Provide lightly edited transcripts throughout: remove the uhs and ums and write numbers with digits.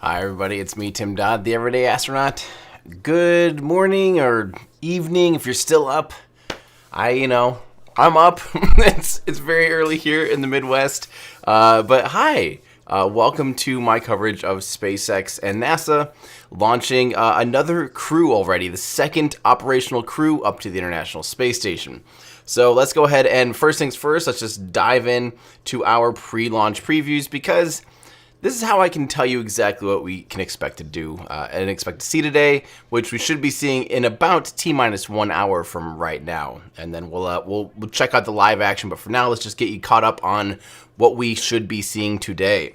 Hi everybody, it's me, Tim Dodd, the Everyday Astronaut. Good morning or evening if you're still up. I'm up. it's very early here in the Midwest. But hi, welcome to my coverage of SpaceX and NASA launching another crew already, the second operational crew up to the International Space Station. So let's go ahead and first things first, let's just dive in to our pre-launch previews because this is how I can tell you exactly what we can expect to do and expect to see today, which we should be seeing in about T-minus 1 hour from right now. And then we'll check out the live action. But for now, let's just get you caught up on what we should be seeing today.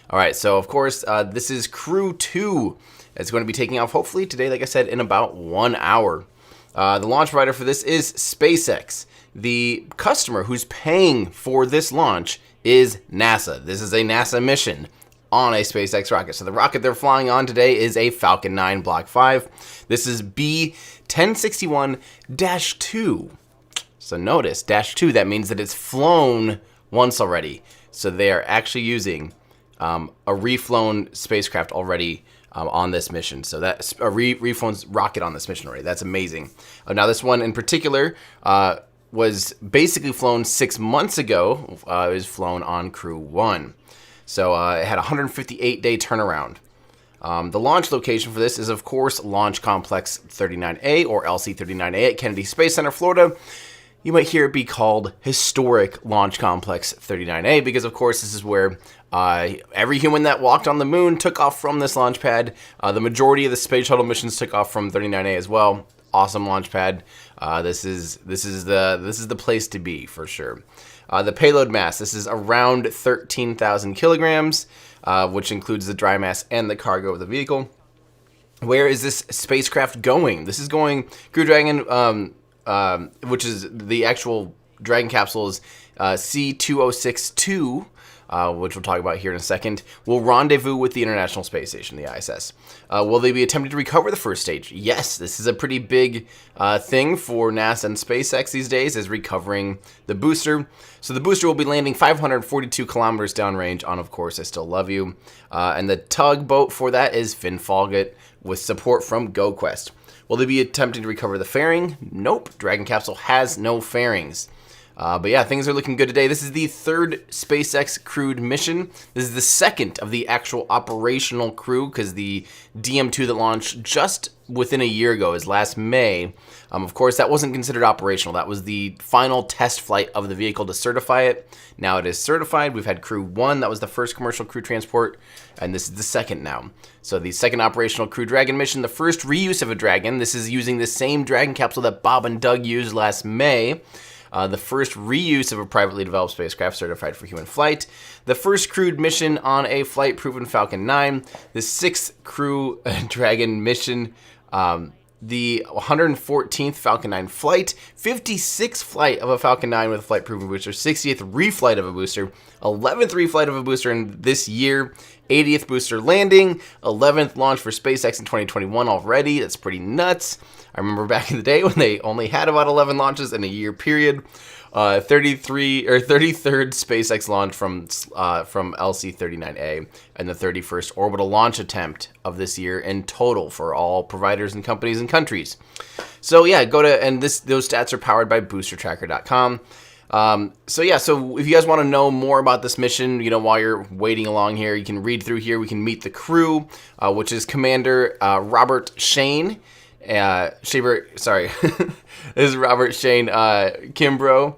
All right, so of course, this is Crew 2. It's going to be taking off hopefully today, like I said, in about 1 hour. The launch provider for this is SpaceX. The customer who's paying for this launch is NASA. This is a NASA mission on a SpaceX rocket. So the rocket they're flying on today is a Falcon 9 Block 5. This is B1061-2. So notice, -2, that means that it's flown once already. So they are actually using a reflown spacecraft already on this mission. So that's a reflown rocket on this mission already. That's amazing. Now this one in particular was basically flown 6 months ago. It was flown on Crew 1. So it had a 158-day turnaround. The launch location for this is, of course, Launch Complex 39A, or LC-39A at Kennedy Space Center, Florida. You might hear it be called Historic Launch Complex 39A because, of course, this is where every human that walked on the moon took off from this launch pad. The majority of the space shuttle missions took off from 39A as well. Awesome launch pad. This is the place to be for sure. The payload mass, this is around 13,000 kilograms, which includes the dry mass and the cargo of the vehicle. Where is this spacecraft going? This is going, Crew Dragon, which is the actual Dragon capsule is C2062, which we'll talk about here in a second, will rendezvous with the International Space Station, the ISS. Will they be attempting to recover the first stage? Yes, this is a pretty big thing for NASA and SpaceX these days, is recovering the booster. So the booster will be landing 542 kilometers downrange on, of course, I Still Love You. And the tugboat for that is Finn Folgate with support from GoQuest. Will they be attempting to recover the fairing? Nope, Dragon capsule has no fairings. But yeah, things are looking good today. This is the third SpaceX crewed mission. This is the second of the actual operational crew because the DM2 that launched just within a year ago is last May. Of course, that wasn't considered operational. That was the final test flight of the vehicle to certify it. Now it is certified. We've had Crew 1. That was the first commercial crew transport. And this is the second now. So the second operational Crew Dragon mission, the first reuse of a Dragon. This is using the same Dragon capsule that Bob and Doug used last May. The first reuse of a privately developed spacecraft certified for human flight. The first crewed mission on a flight-proven Falcon 9. The sixth Crew Dragon mission. The 114th Falcon 9 flight. 56th flight of a Falcon 9 with a flight-proven booster. 60th reflight of a booster. 11th reflight of a booster in this year. 80th booster landing. 11th launch for SpaceX in 2021 already. That's pretty nuts. I remember back in the day when they only had about 11 launches in a year period. 33rd SpaceX launch from LC-39A, and the 31st orbital launch attempt of this year in total for all providers and companies and countries. So yeah, those stats are powered by boostertracker.com. So if you guys want to know more about this mission, while you're waiting along here, you can read through here. We can meet the crew, which is Commander Robert Shane. This is Robert Shane Kimbrough.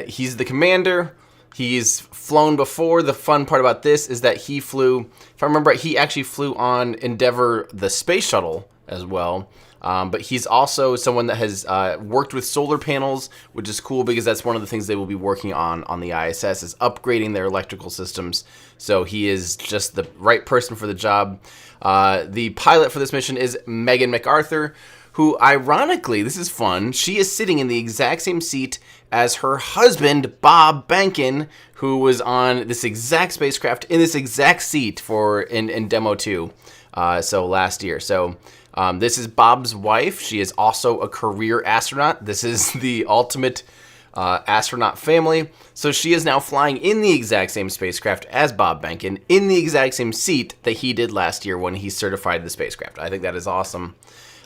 He's the commander. He's flown before. The fun part about this is that he flew, if I remember right, he actually flew on Endeavour, the space shuttle, as well. But he's also someone that has worked with solar panels, which is cool because that's one of the things they will be working on the ISS, is upgrading their electrical systems. So he is just the right person for the job. The pilot for this mission is Megan MacArthur, who, ironically, this is fun, she is sitting in the exact same seat as her husband, Bob Behnken, who was on this exact spacecraft in this exact seat in Demo 2, so last year. So this is Bob's wife. She is also a career astronaut. This is the ultimate astronaut family. So she is now flying in the exact same spacecraft as Bob Behnken, in the exact same seat that he did last year when he certified the spacecraft. I think that is awesome.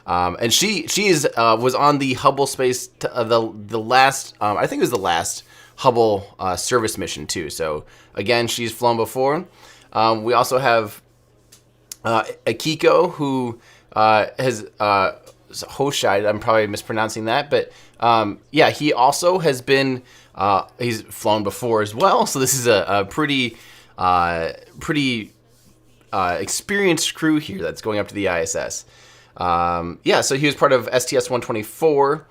And she was on the Hubble space, the last, I think it was the last Hubble service mission too. So again, she's flown before. We also have Akiko, who has Hoshide. I'm probably mispronouncing that, but yeah, he also has been he's flown before as well. So this is a pretty experienced crew here that's going up to the ISS. Yeah, so he was part of STS-124.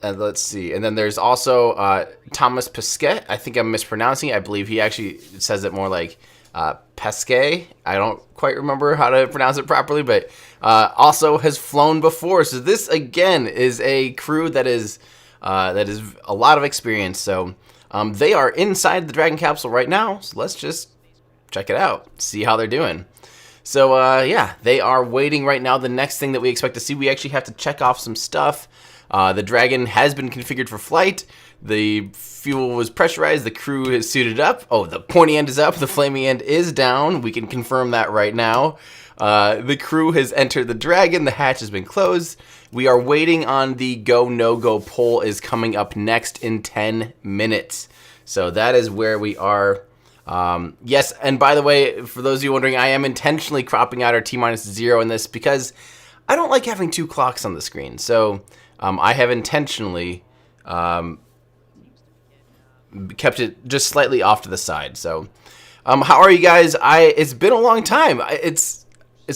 And let's see. And then there's also Thomas Pesquet. I think I'm mispronouncing it. I believe he actually says it more like Pesquet. I don't quite remember how to pronounce it properly, but also has flown before. So this, again, is a crew that is a lot of experience. So they are inside the Dragon capsule right now. So let's just check it out, see how they're doing. So yeah, they are waiting right now. The next thing that we expect to see, we actually have to check off some stuff. The Dragon has been configured for flight. The fuel was pressurized. The crew is suited up. Oh, the pointy end is up. The flaming end is down. We can confirm that right now. The crew has entered the Dragon. The hatch has been closed. We are waiting on the go, no-go poll is coming up next in 10 minutes. So that is where we are. Yes, and by the way, for those of you wondering, I am intentionally cropping out our T-0 in this because I don't like having two clocks on the screen. So I have intentionally kept it just slightly off to the side. So how are you guys? It's been a long time. It's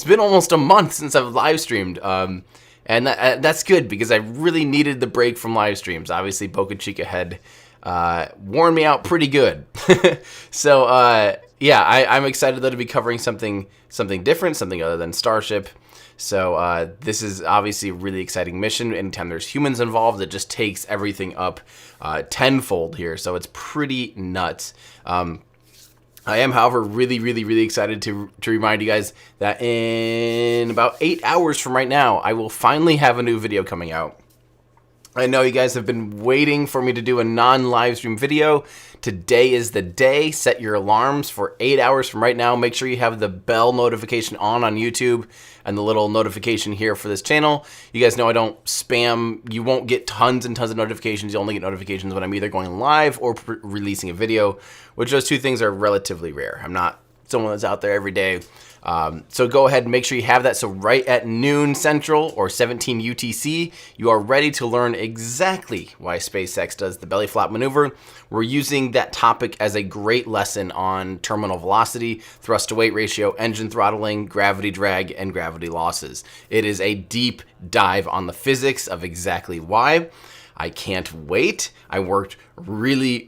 been almost a month since I've live streamed. And that's good because I really needed the break from live streams. Obviously, Boca Chica had worn me out pretty good. So yeah, I'm excited though to be covering something different, something other than Starship. So this is obviously a really exciting mission. Anytime there's humans involved, it just takes everything up tenfold here. So it's pretty nuts. I am, however, really excited to remind you guys that in about 8 hours from right now, I will finally have a new video coming out. I know you guys have been waiting for me to do a non-live stream video. Today is the day. Set your alarms for 8 hours from right now. Make sure you have the bell notification on YouTube and the little notification here for this channel. You guys know I don't spam. You won't get tons and tons of notifications. You only get notifications when I'm either going live or releasing a video, which those two things are relatively rare. I'm not someone that's out there every day. So go ahead and make sure you have that. So right at noon Central or 17 UTC, you are ready to learn exactly why SpaceX does the belly flop maneuver. We're using that topic as a great lesson on terminal velocity, thrust to weight ratio, engine throttling, gravity drag, and gravity losses. It is a deep dive on the physics of exactly why. I can't wait. I worked really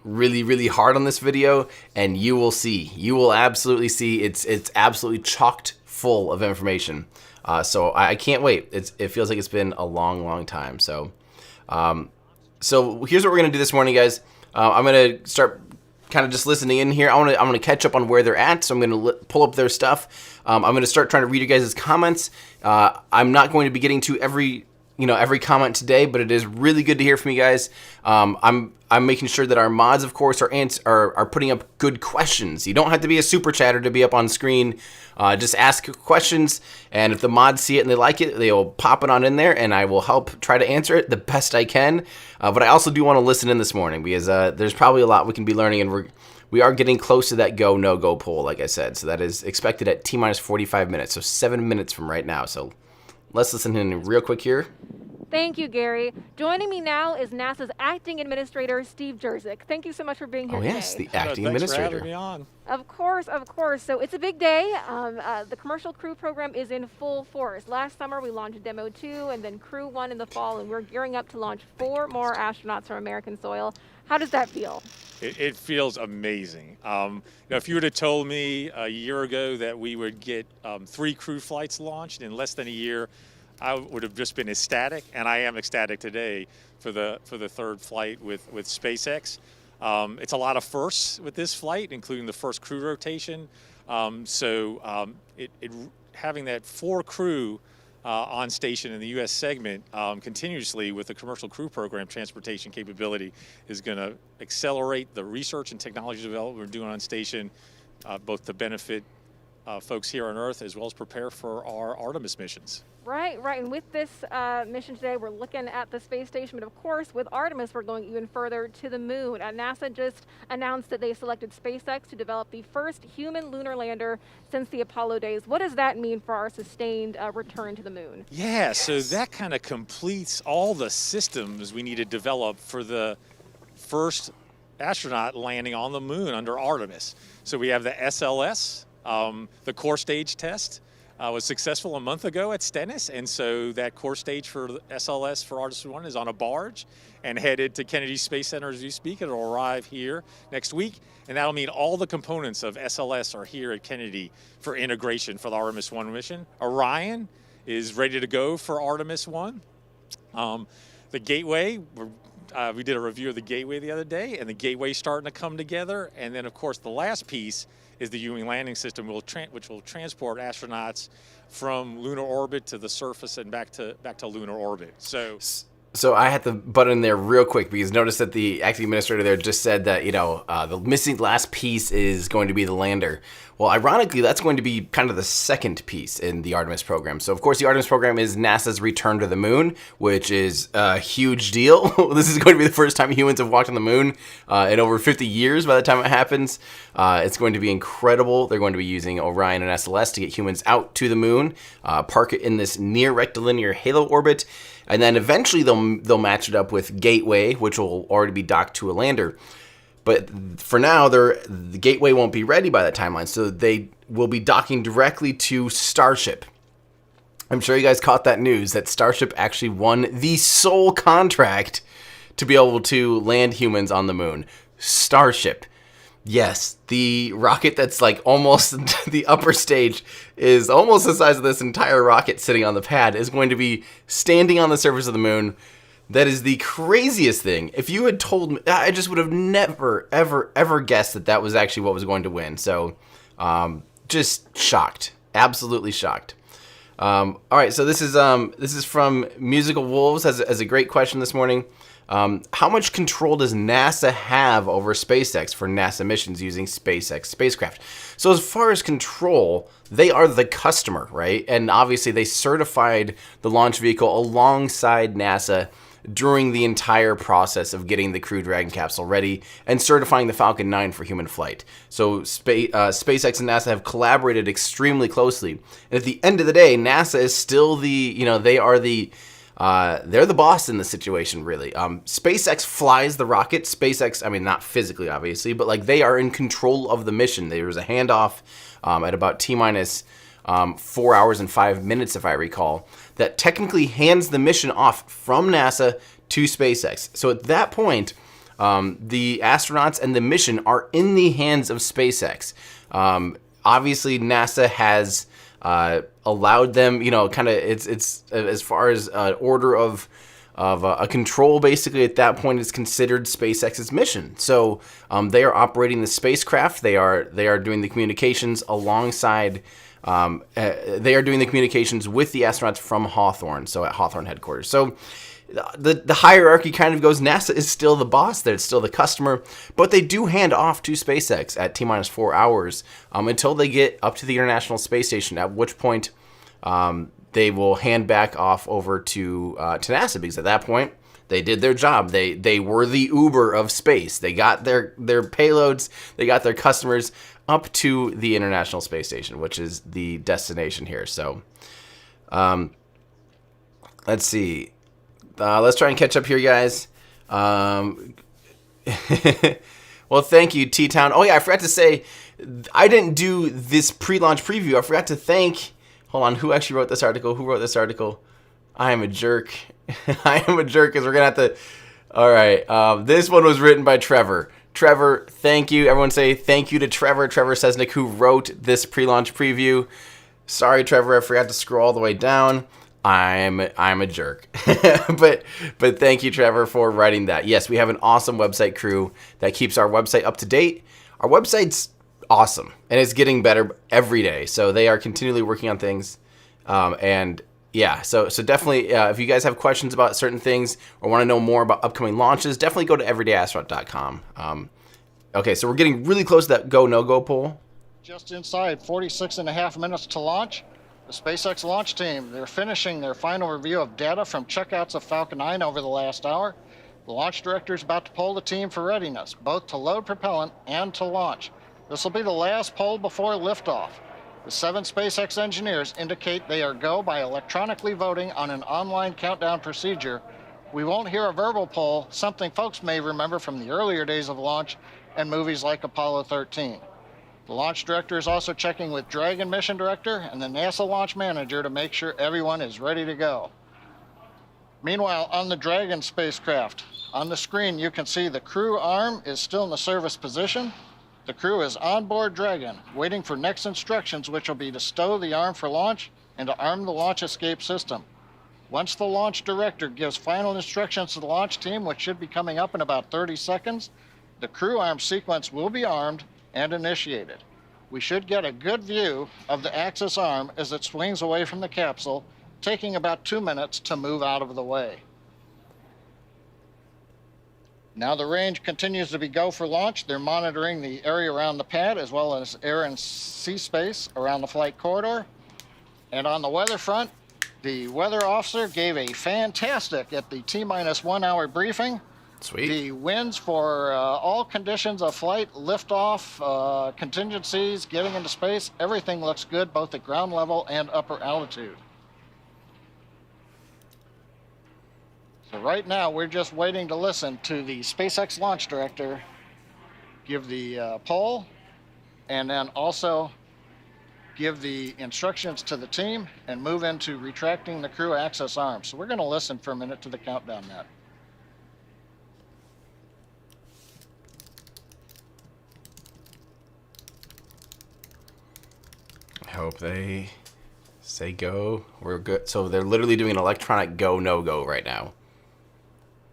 hard on this video, and you will see. You will absolutely see. It's absolutely chocked full of information. So I can't wait. It feels like it's been a long time. So here's what we're gonna do this morning, guys. I'm gonna start kind of just listening in here. I'm gonna catch up on where they're at. So I'm gonna pull up their stuff. I'm gonna start trying to read your guys' comments. I'm not going to be getting to every comment today, but it is really good to hear from you guys. I'm making sure that our mods, of course, are putting up good questions. You don't have to be a super chatter to be up on screen. Just ask questions, and if the mods see it and they like it, they'll pop it on in there, and I will help try to answer it the best I can. But I also do want to listen in this morning because there's probably a lot we can be learning, and we are getting close to that go, no-go poll, like I said. So that is expected at T-minus 45 minutes, so 7 minutes from right now. So let's listen in real quick here. Thank you, Gary. Joining me now is NASA's acting administrator, Steve Jerzik. Thank you so much for being here today. Oh, yes, the acting administrator. Thanks for having me on. Of course. So it's a big day. The commercial crew program is in full force. Last summer, we launched Demo 2 and then Crew 1 in the fall, and we're gearing up to launch 4 more astronauts from American soil. How does that feel? It feels amazing. If you would have told me a year ago that we would get 3 crew flights launched in less than a year, I would have just been ecstatic, and I am ecstatic today for the third flight with SpaceX. It's a lot of firsts with this flight, including the first crew rotation. Having that 4 crew on station in the U.S. segment continuously with the commercial crew program transportation capability is going to accelerate the research and technology development we're doing on station, both to benefit folks here on Earth as well as prepare for our Artemis missions. Right, right. And with this mission today, we're looking at the space station, but of course, with Artemis, we're going even further to the moon. NASA just announced that they selected SpaceX to develop the first human lunar lander since the Apollo days. What does that mean for our sustained return to the moon? Yeah, so that kind of completes all the systems we need to develop for the first astronaut landing on the moon under Artemis. So we have the SLS, the core stage test. Was successful a month ago at Stennis, and so that core stage for SLS for Artemis 1 is on a barge and headed to Kennedy Space Center as you speak. It'll arrive here next week, and that'll mean all the components of SLS are here at Kennedy for integration for the Artemis 1 mission. Orion is ready to go for Artemis 1. The Gateway, we did a review of the Gateway the other day, and the Gateway's starting to come together, and then of course the last piece is the Ewing landing system, which will transport astronauts from lunar orbit to the surface and back to lunar orbit. So I had to butt in there real quick because notice that the acting administrator there just said that, the missing last piece is going to be the lander. Well, ironically, that's going to be kind of the second piece in the Artemis program. So, of course, the Artemis program is NASA's return to the moon, which is a huge deal. This is going to be the first time humans have walked on the moon in over 50 years by the time it happens. It's going to be incredible. They're going to be using Orion and SLS to get humans out to the moon, park it in this near rectilinear halo orbit, and then eventually they'll match it up with Gateway, which will already be docked to a lander. But for now, the Gateway won't be ready by that timeline, so they will be docking directly to Starship. I'm sure you guys caught that news that Starship actually won the sole contract to be able to land humans on the moon. Starship. Yes, the rocket that's like almost the upper stage is almost the size of this entire rocket sitting on the pad is going to be standing on the surface of the moon. That is the craziest thing. If you had told me, I just would have never, ever, ever guessed that that was actually what was going to win. So, just shocked, absolutely shocked. All right, so this is from Musical Wolves has a great question this morning. How much control does NASA have over SpaceX for NASA missions using SpaceX spacecraft? So as far as control, they are the customer, right? And obviously they certified the launch vehicle alongside NASA during the entire process of getting the Crew Dragon capsule ready and certifying the Falcon 9 for human flight. So SpaceX and NASA have collaborated extremely closely. And at the end of the day, NASA is still they're the boss in the situation, really. SpaceX flies the rocket. SpaceX, I mean, not physically, obviously, but like they are in control of the mission. There was a handoff at about T-minus 4 hours and 5 minutes, if I recall, that technically hands the mission off from NASA to SpaceX. So at that point, the astronauts and the mission are in the hands of SpaceX. Obviously, NASA has allowed them, kind of it's as far as order of a control, basically at that point is considered SpaceX's mission. So they are operating the spacecraft. They are doing the communications alongside. They are doing the communications with the astronauts from Hawthorne, so at Hawthorne headquarters. So the hierarchy kind of goes, NASA is still the boss there, it's still the customer, but they do hand off to SpaceX at T-minus 4 hours until they get up to the International Space Station, at which point they will hand back off over to NASA, because at that point, they did their job. They were the Uber of space. They got their payloads, they got their customers up to the International Space Station, which is the destination here. So let's see. Let's try and catch up here, guys. Well, thank you, T-Town. Oh, yeah, I forgot to say, I didn't do this pre-launch preview. I forgot to thank, hold on, who actually wrote this article? Who wrote this article? I am a jerk. I am a jerk, because we're going to have to, all right. This one was written by Trevor. Trevor, thank you. Everyone say thank you to Trevor. Trevor Sesnick, who wrote this pre-launch preview. Sorry, Trevor, I forgot to scroll all the way down. I'm a jerk. but thank you, Trevor, for writing that. Yes, we have an awesome website crew that keeps our website up to date. Our website's awesome, and it's getting better every day. So they are continually working on things. And Yeah, so definitely, if you guys have questions about certain things or want to know more about upcoming launches, definitely go to everydayastronaut.com. Okay, so we're getting really close to that go, no-go poll. Just inside 46.5 minutes to launch. The SpaceX launch team, they're finishing their final review of data from checkouts of Falcon 9 over the last hour. The launch director is about to poll the team for readiness, both to load propellant and to launch. This will be the last poll before liftoff. The 7 SpaceX engineers indicate they are go by electronically voting on an online countdown procedure. We won't hear a verbal poll, something folks may remember from the earlier days of launch and movies like Apollo 13. The launch director is also checking with Dragon mission director and the NASA launch manager to make sure everyone is ready to go. Meanwhile, on the Dragon spacecraft, on the screen you can see the crew arm is still in the service position. The crew is on board Dragon, waiting for next instructions, which will be to stow the arm for launch and to arm the launch escape system. Once the launch director gives final instructions to the launch team, which should be coming up in about 30 seconds, the crew arm sequence will be armed and initiated. We should get a good view of the Axis arm as it swings away from the capsule, taking about 2 minutes to move out of the way. Now the range continues to be go for launch. They're monitoring the area around the pad as well as air and sea space around the flight corridor. And on the weather front, the weather officer gave a fantastic at the T-1 hour briefing. Sweet. The winds for all conditions of flight, liftoff, contingencies, getting into space, everything looks good both at ground level and upper altitude. So right now we're just waiting to listen to the SpaceX launch director give the poll and then also give the instructions to the team and move into retracting the crew access arm. So we're going to listen for a minute to the countdown net. I hope they say go. We're good. So they're literally doing an electronic go, no-go right now.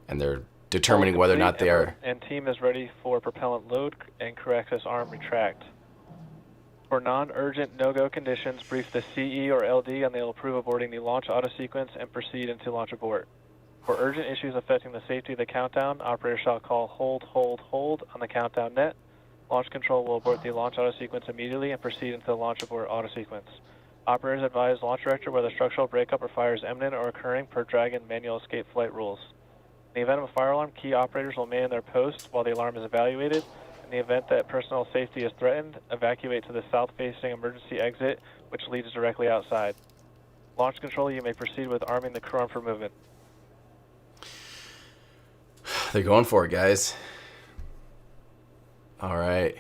And they're determining whether or not they are... And team is ready for propellant load and crew access arm retract. For non-urgent no-go conditions, brief the CE or LD and they'll approve aborting the launch auto sequence and proceed into launch abort. For urgent issues affecting the safety of the countdown, operator shall call hold on the countdown net. Launch control will abort the launch auto sequence immediately and proceed into the launch abort auto sequence. Operators advise launch director whether structural breakup or fire is imminent or occurring per Dragon manual escape flight rules. In the event of a fire alarm, key operators will man their post while the alarm is evaluated. In the event that personal safety is threatened, evacuate to the south-facing emergency exit, which leads directly outside. Launch control, you may proceed with arming the crew arm for movement. They're going for it, guys. All right.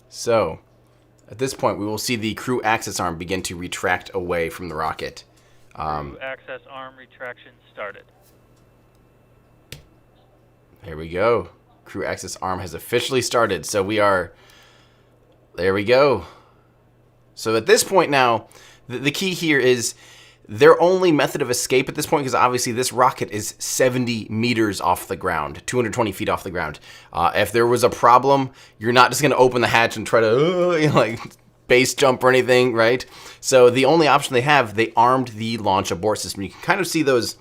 So, at this point, we will see the crew access arm begin to retract away from the rocket. Crew access arm retraction started. Here we go. Crew access arm has officially started. So we are... There we go. So at this point now, the key here is their only method of escape at this point, because obviously this rocket is 70 meters off the ground, 220 feet off the ground. If there was a problem, you're not just going to open the hatch and try to like base jump or anything, right? So the only option they have, they armed the launch abort system. You can kind of see those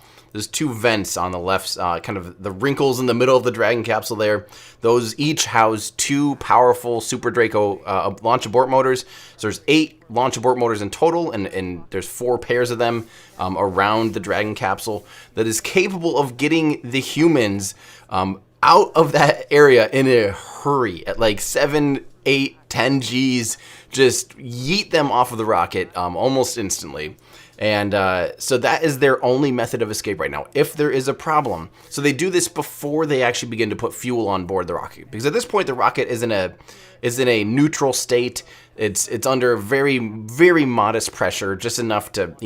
two vents on the left, kind of the wrinkles in the middle of the Dragon capsule there. Those each house 2 powerful Super Draco launch abort motors. So there's 8 launch abort motors in total, and there's 4 pairs of them around the Dragon capsule that is capable of getting the humans out of that area in a hurry at like 7, 8, 10 Gs. Just yeet them off of the rocket almost instantly. And so that is their only method of escape right now, if there is a problem. So they do this before they actually begin to put fuel on board the rocket. Because at this point, the rocket is in a neutral state. It's under very, very modest pressure, just enough to,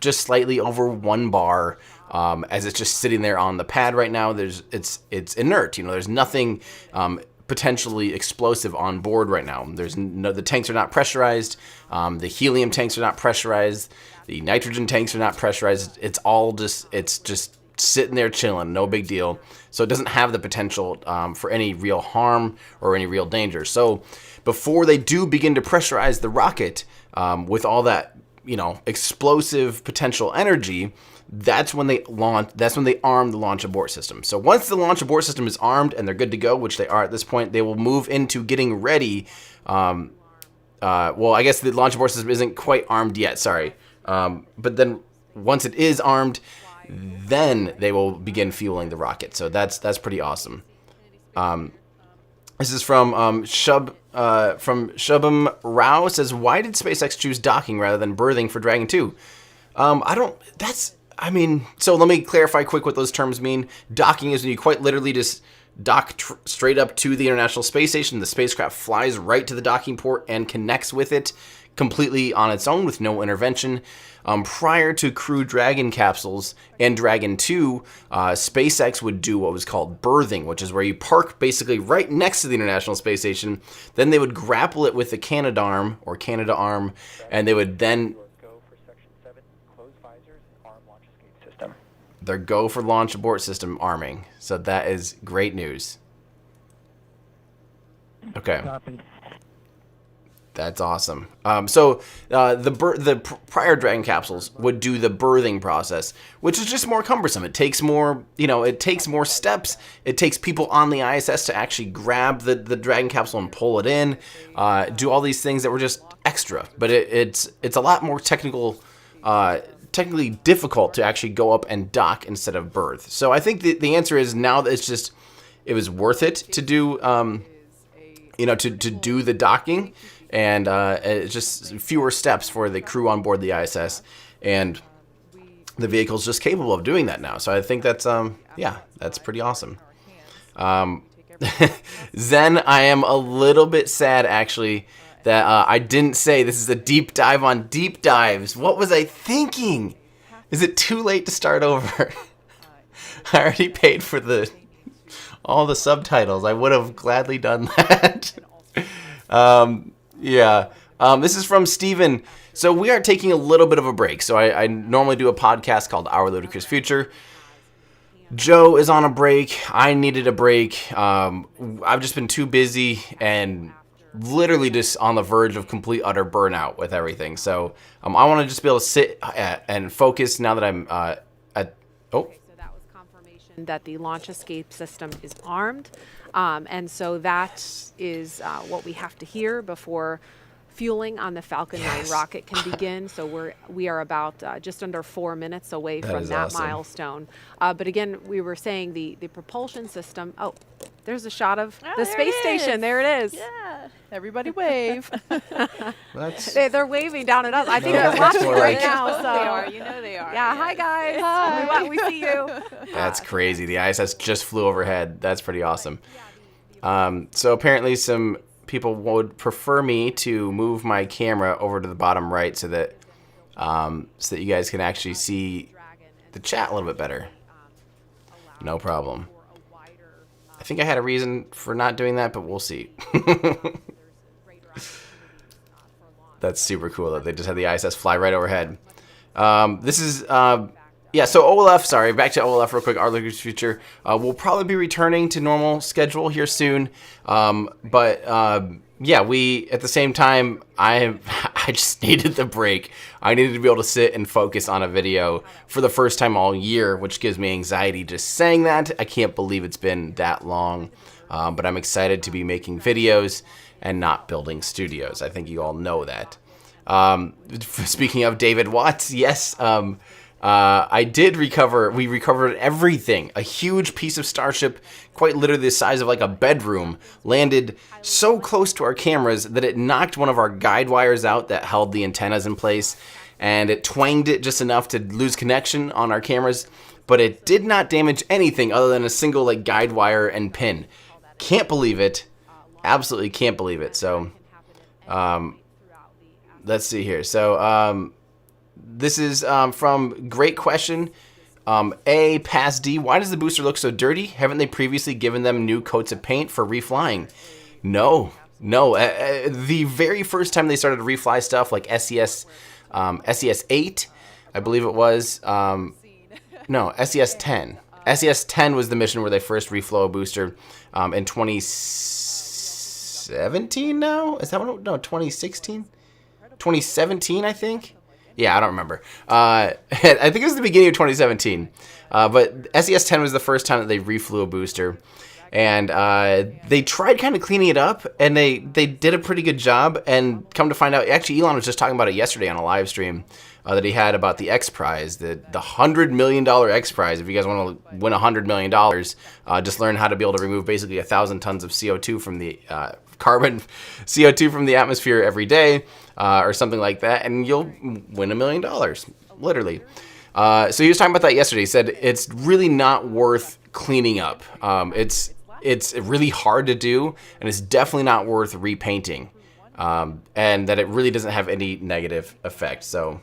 just slightly over 1 bar, as it's just sitting there on the pad right now. It's inert. There's nothing potentially explosive on board right now. The tanks are not pressurized. The helium tanks are not pressurized. The nitrogen tanks are not pressurized. It's just sitting there chilling, no big deal. So it doesn't have the potential for any real harm or any real danger. So before they do begin to pressurize the rocket with all that explosive potential energy, that's when they arm the launch abort system. So once the launch abort system is armed and they're good to go, which they are at this point, they will move into getting ready. Well, I guess the launch abort system isn't quite armed yet, sorry. But then once it is armed, then they will begin fueling the rocket. So that's pretty awesome. This is from Shubham Rao. It says, why did SpaceX choose docking rather than berthing for Dragon 2? So let me clarify quick what those terms mean. Docking is when you quite literally just dock straight up to the International Space Station. The spacecraft flies right to the docking port and connects with it completely on its own with no intervention. Prior to Crew Dragon capsules and Dragon 2, SpaceX would do what was called berthing, which is where you park basically right next to the International Space Station. Then they would grapple it with the Canadarm, and they would then their go for launch abort system arming. So that is great news. Okay. That's awesome. The prior Dragon capsules would do the berthing process, which is just more cumbersome. It takes more, more steps. It takes people on the ISS to actually grab the Dragon capsule and pull it in, do all these things that were just extra. But it's a lot more technically difficult to actually go up and dock instead of berth. So I think the answer is now that it was worth it to do, to do the docking. And it's just fewer steps for the crew on board the ISS, and the vehicle's just capable of doing that now. So I think that's that's pretty awesome. Zen, I am a little bit sad actually that I didn't say this is a deep dive on deep dives. What was I thinking? Is it too late to start over? I already paid for all the subtitles. I would have gladly done that. This is from Steven. So we are taking a little bit of a break. So I normally do a podcast called Our Ludicrous Future. Joe is on a break. I needed a break. I've just been too busy and literally just on the verge of complete utter burnout with everything. So I want to just be able to sit and focus now that I'm So that was confirmation that the launch escape system is armed. And so that is what we have to hear before fueling on the Falcon 9 rocket can begin. So we are about just under 4 minutes away from that awesome milestone. But again, we were saying the propulsion system. Oh, there's a shot of the space station. There it is. Yeah. Everybody wave. They're waving down at us. I think they're watching right now. So. They are. They are. Yeah. Hi, guys. Hi. We see you. That's crazy. The ISS just flew overhead. That's pretty awesome. So apparently some people would prefer me to move my camera over to the bottom right so that you guys can actually see the chat a little bit better. No problem. I think I had a reason for not doing that, but we'll see. That's super cool that they just had the ISS fly right overhead. This is... so OLF, sorry, back to OLF real quick, Our Ludicrous Future. We'll probably be returning to normal schedule here soon. We, at the same time, I just needed the break. I needed to be able to sit and focus on a video for the first time all year, which gives me anxiety just saying that. I can't believe it's been that long. But I'm excited to be making videos and not building studios. I think you all know that. Speaking of David Watts, yes, I did recover. We recovered everything. A huge piece of Starship, quite literally the size of like a bedroom, landed so close to our cameras that it knocked one of our guide wires out that held the antennas in place, and it twanged it just enough to lose connection on our cameras, but it did not damage anything other than a single like guide wire and pin. Can't believe it. Absolutely can't believe it. So, let's see here. So, this is from Great Question. A past D. Why does the booster look so dirty? Haven't they previously given them new coats of paint for reflying? No. The very first time they started to refly stuff like SES 8, I believe it was. SES 10. SES 10 was the mission where they first reflow a booster in 2017 now? Is that one? No, 2016? 2017, I think. Yeah, I don't remember. I think it was the beginning of 2017. But SES-10 was the first time that they reflew a booster. And they tried kind of cleaning it up, and they did a pretty good job. And come to find out, actually, Elon was just talking about it yesterday on a live stream that he had about the X Prize, the $100 million X Prize. If you guys want to win $100 million, just learn how to be able to remove basically 1,000 tons of CO2 from the carbon CO2 from the atmosphere every day, or something like that, and you'll win $1 million, literally. So he was talking about that yesterday. He said it's really not worth cleaning up. It's really hard to do, and it's definitely not worth repainting, and that it really doesn't have any negative effect. So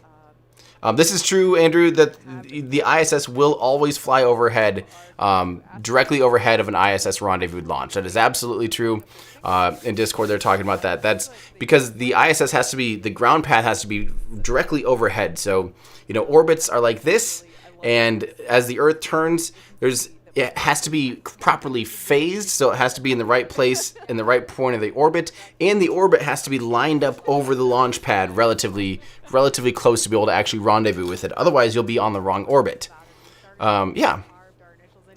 this is true, Andrew, that the ISS will always fly overhead, directly overhead of an ISS rendezvous launch. That is absolutely true. In Discord, they're talking about that. That's because the ISS has to be, the ground path has to be directly overhead. So, orbits are like this, and as the Earth turns, it has to be properly phased, so it has to be in the right place, in the right point of the orbit, and the orbit has to be lined up over the launch pad relatively close to be able to actually rendezvous with it. Otherwise, you'll be on the wrong orbit. Yeah.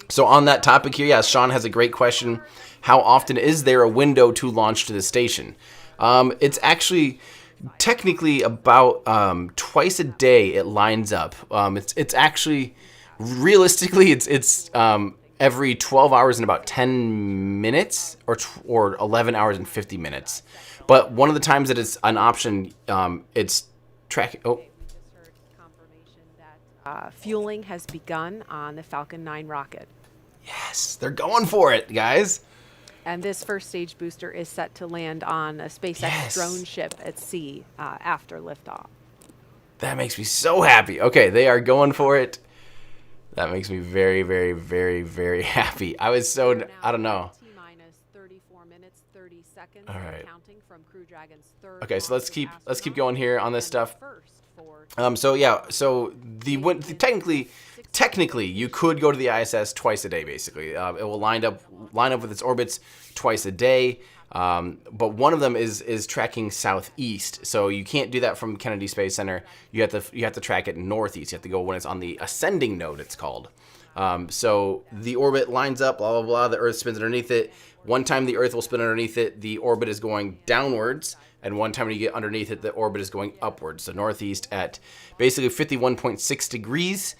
So on that topic here, yeah, Sean has a great question. How often is there a window to launch to the station? It's actually technically about twice a day it lines up. It's actually... Realistically, it's every 12 hours and about 10 minutes, or 11 hours and 50 minutes. But one of the times that it's an option, it's tracking. Oh, Confirmation that fueling has begun on the Falcon 9 rocket. Yes, they're going for it, guys. And this first stage booster is set to land on a SpaceX drone ship at sea after liftoff. That makes me so happy. Okay, they are going for it. That makes me very, very, very, very happy. I was so, I don't know. T-minus 34 minutes, 30 seconds. All right. Counting from Crew Dragon's third. Okay, so let's keep going here on this stuff. So yeah, so technically you could go to the ISS twice a day. Basically, it will line up with its orbits twice a day. But one of them is tracking southeast, so you can't do that from Kennedy Space Center. You have to track it northeast. You have to go when it's on the ascending node, it's called. So the orbit lines up, blah blah blah. The Earth spins underneath it. One time the Earth will spin underneath it. The orbit is going downwards, and one time when you get underneath it, the orbit is going upwards. So northeast at basically 51.6 degrees.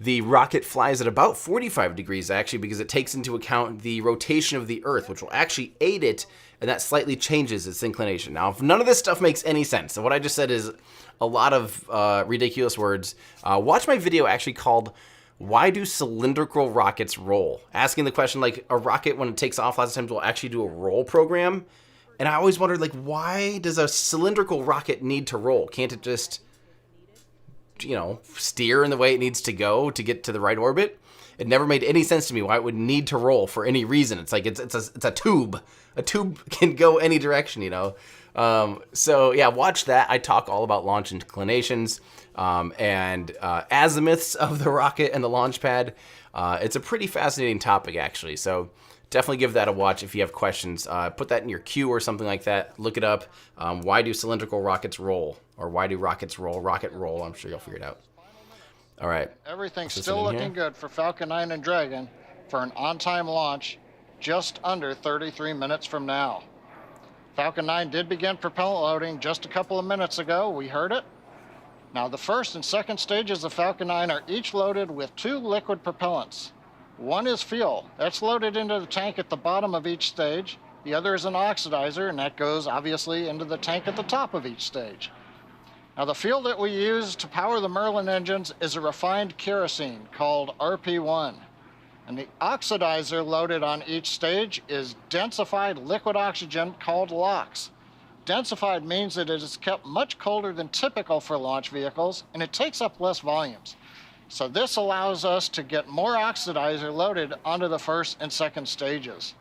The rocket flies at about 45 degrees, actually, because it takes into account the rotation of the Earth, which will actually aid it, and that slightly changes its inclination. Now, if none of this stuff makes any sense, so what I just said is a lot of ridiculous words, watch my video actually called, Why Do Cylindrical Rockets Roll? Asking the question, like, a rocket, when it takes off, lots of times will actually do a roll program. And I always wondered, like, why does a cylindrical rocket need to roll? Can't it just... steer in the way it needs to go to get to the right orbit? It never made any sense to me why it would need to roll for any reason. It's like it's a tube. A tube can go any direction, So yeah, watch that. I talk all about launch inclinations and azimuths of the rocket and the launch pad. It's a pretty fascinating topic, actually. So definitely give that a watch if you have questions. Put that in your queue or something like that. Look it up. Why do cylindrical rockets roll? Or why do rockets roll? Rocket roll. I'm sure you'll figure it out. All right. Everything's still looking good for Falcon 9 and Dragon for an on-time launch just under 33 minutes from now. Falcon 9 did begin propellant loading just a couple of minutes ago. We heard it. Now, the first and second stages of Falcon 9 are each loaded with 2 liquid propellants. One is fuel. That's loaded into the tank at the bottom of each stage. The other is an oxidizer, and that goes, obviously, into the tank at the top of each stage. Now, the fuel that we use to power the Merlin engines is a refined kerosene called RP1. And the oxidizer loaded on each stage is densified liquid oxygen called LOX. Densified means that it is kept much colder than typical for launch vehicles, and it takes up less volumes. So this allows us to get more oxidizer loaded onto the first and second stages.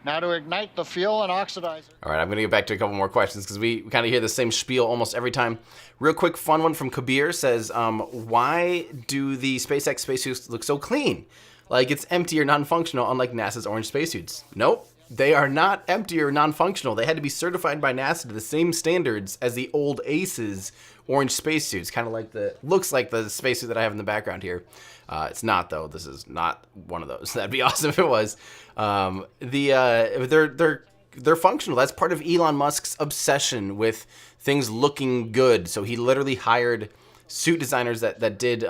Now to ignite the fuel and oxidizer. All right, I'm going to get back to a couple more questions because we kind of hear the same spiel almost every time. Real quick, fun one from Kabir says, why do the SpaceX spacesuits look so clean? Like it's empty or non-functional, unlike NASA's orange spacesuits. Nope, they are not empty or non-functional. They had to be certified by NASA to the same standards as the old ACES orange spacesuits, kind of like looks like the spacesuit that I have in the background here. It's not though. This is not one of those. That'd be awesome if it was. They're functional. That's part of Elon Musk's obsession with things looking good. So he literally hired suit designers that did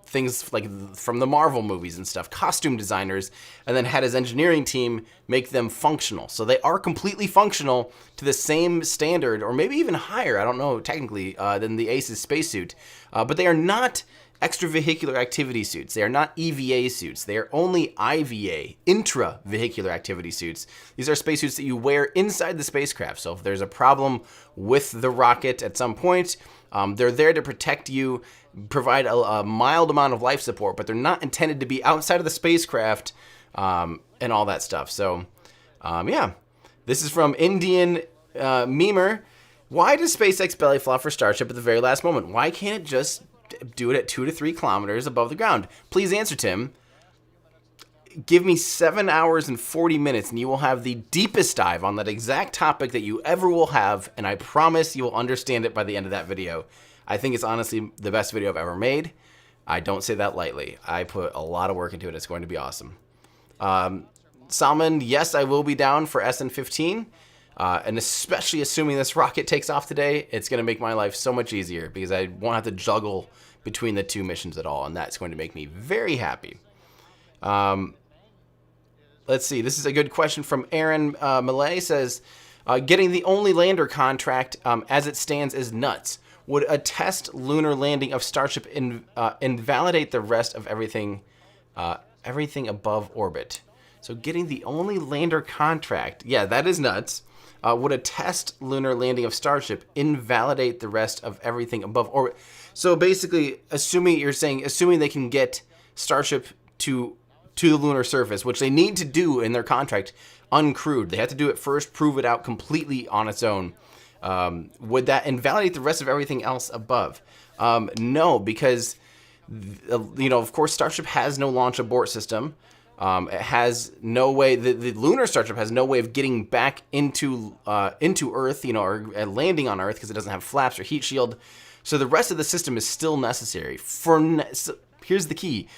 things like from the Marvel movies and stuff, costume designers, and then had his engineering team make them functional. So they are completely functional to the same standard, or maybe even higher, I don't know technically, than the Ace's spacesuit. But they are not extravehicular activity suits. They are not EVA suits. They are only IVA, intravehicular activity suits. These are spacesuits that you wear inside the spacecraft. So if there's a problem with the rocket at some point, they're there to protect you, provide a mild amount of life support, but they're not intended to be outside of the spacecraft and all that stuff. So, yeah, this is from Indian Memer. Why does SpaceX belly flop for Starship at the very last moment? Why can't it just do it at 2 to 3 kilometers above the ground? Please answer, Tim. Give me 7 hours and 40 minutes and you will have the deepest dive on that exact topic that you ever will have, and I promise you will understand it by the end of that video. I think it's honestly the best video I've ever made. I don't say that lightly. I put a lot of work into it. It's going to be awesome. Salman, yes, I will be down for SN15. And especially assuming this rocket takes off today, it's going to make my life so much easier because I won't have to juggle between the 2 missions at all, and that's going to make me very happy. Let's see. This is a good question from Aaron Millay. Says, getting the only lander contract as it stands is nuts. Would a test lunar landing of Starship invalidate the rest of everything above orbit? So getting the only lander contract, yeah, that is nuts. Would a test lunar landing of Starship invalidate the rest of everything above orbit? So basically, assuming they can get Starship to the lunar surface, which they need to do in their contract, uncrewed. They have to do it first, prove it out completely on its own. Would that invalidate the rest of everything else above? No, because, of course, Starship has no launch abort system. It has no way. The lunar Starship has no way of getting back into Earth, or landing on Earth because it doesn't have flaps or heat shield. So the rest of the system is still necessary. So here's the key.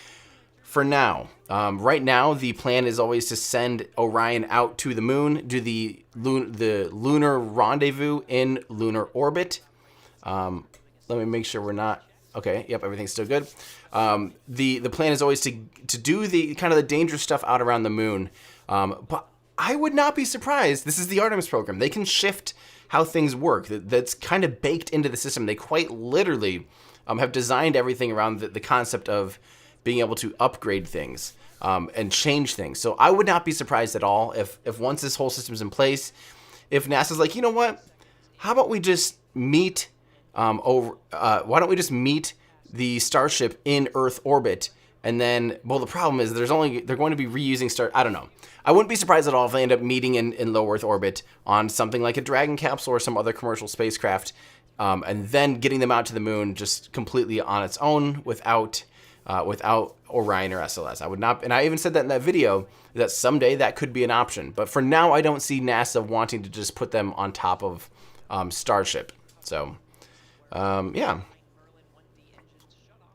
For now, right now, the plan is always to send Orion out to the moon, do the lunar rendezvous in lunar orbit. Let me make sure we're not. Okay, yep, everything's still good. The plan is always to do the kind of the dangerous stuff out around the moon. But I would not be surprised. This is the Artemis program. They can shift how things work. That's kind of baked into the system. They quite literally have designed everything around the concept of being able to upgrade things and change things. So I would not be surprised at all if once this whole system is in place, if NASA's like, you know what? How about we just meet why don't we just meet the Starship in Earth orbit? And then, well, the problem is they're going to be reusing I don't know. I wouldn't be surprised at all if they end up meeting in low Earth orbit on something like a Dragon capsule or some other commercial spacecraft, and then getting them out to the moon just completely on its own without Orion or SLS. I would not, and I even said that in that video, that someday that could be an option. But for now, I don't see NASA wanting to just put them on top of Starship. So, yeah.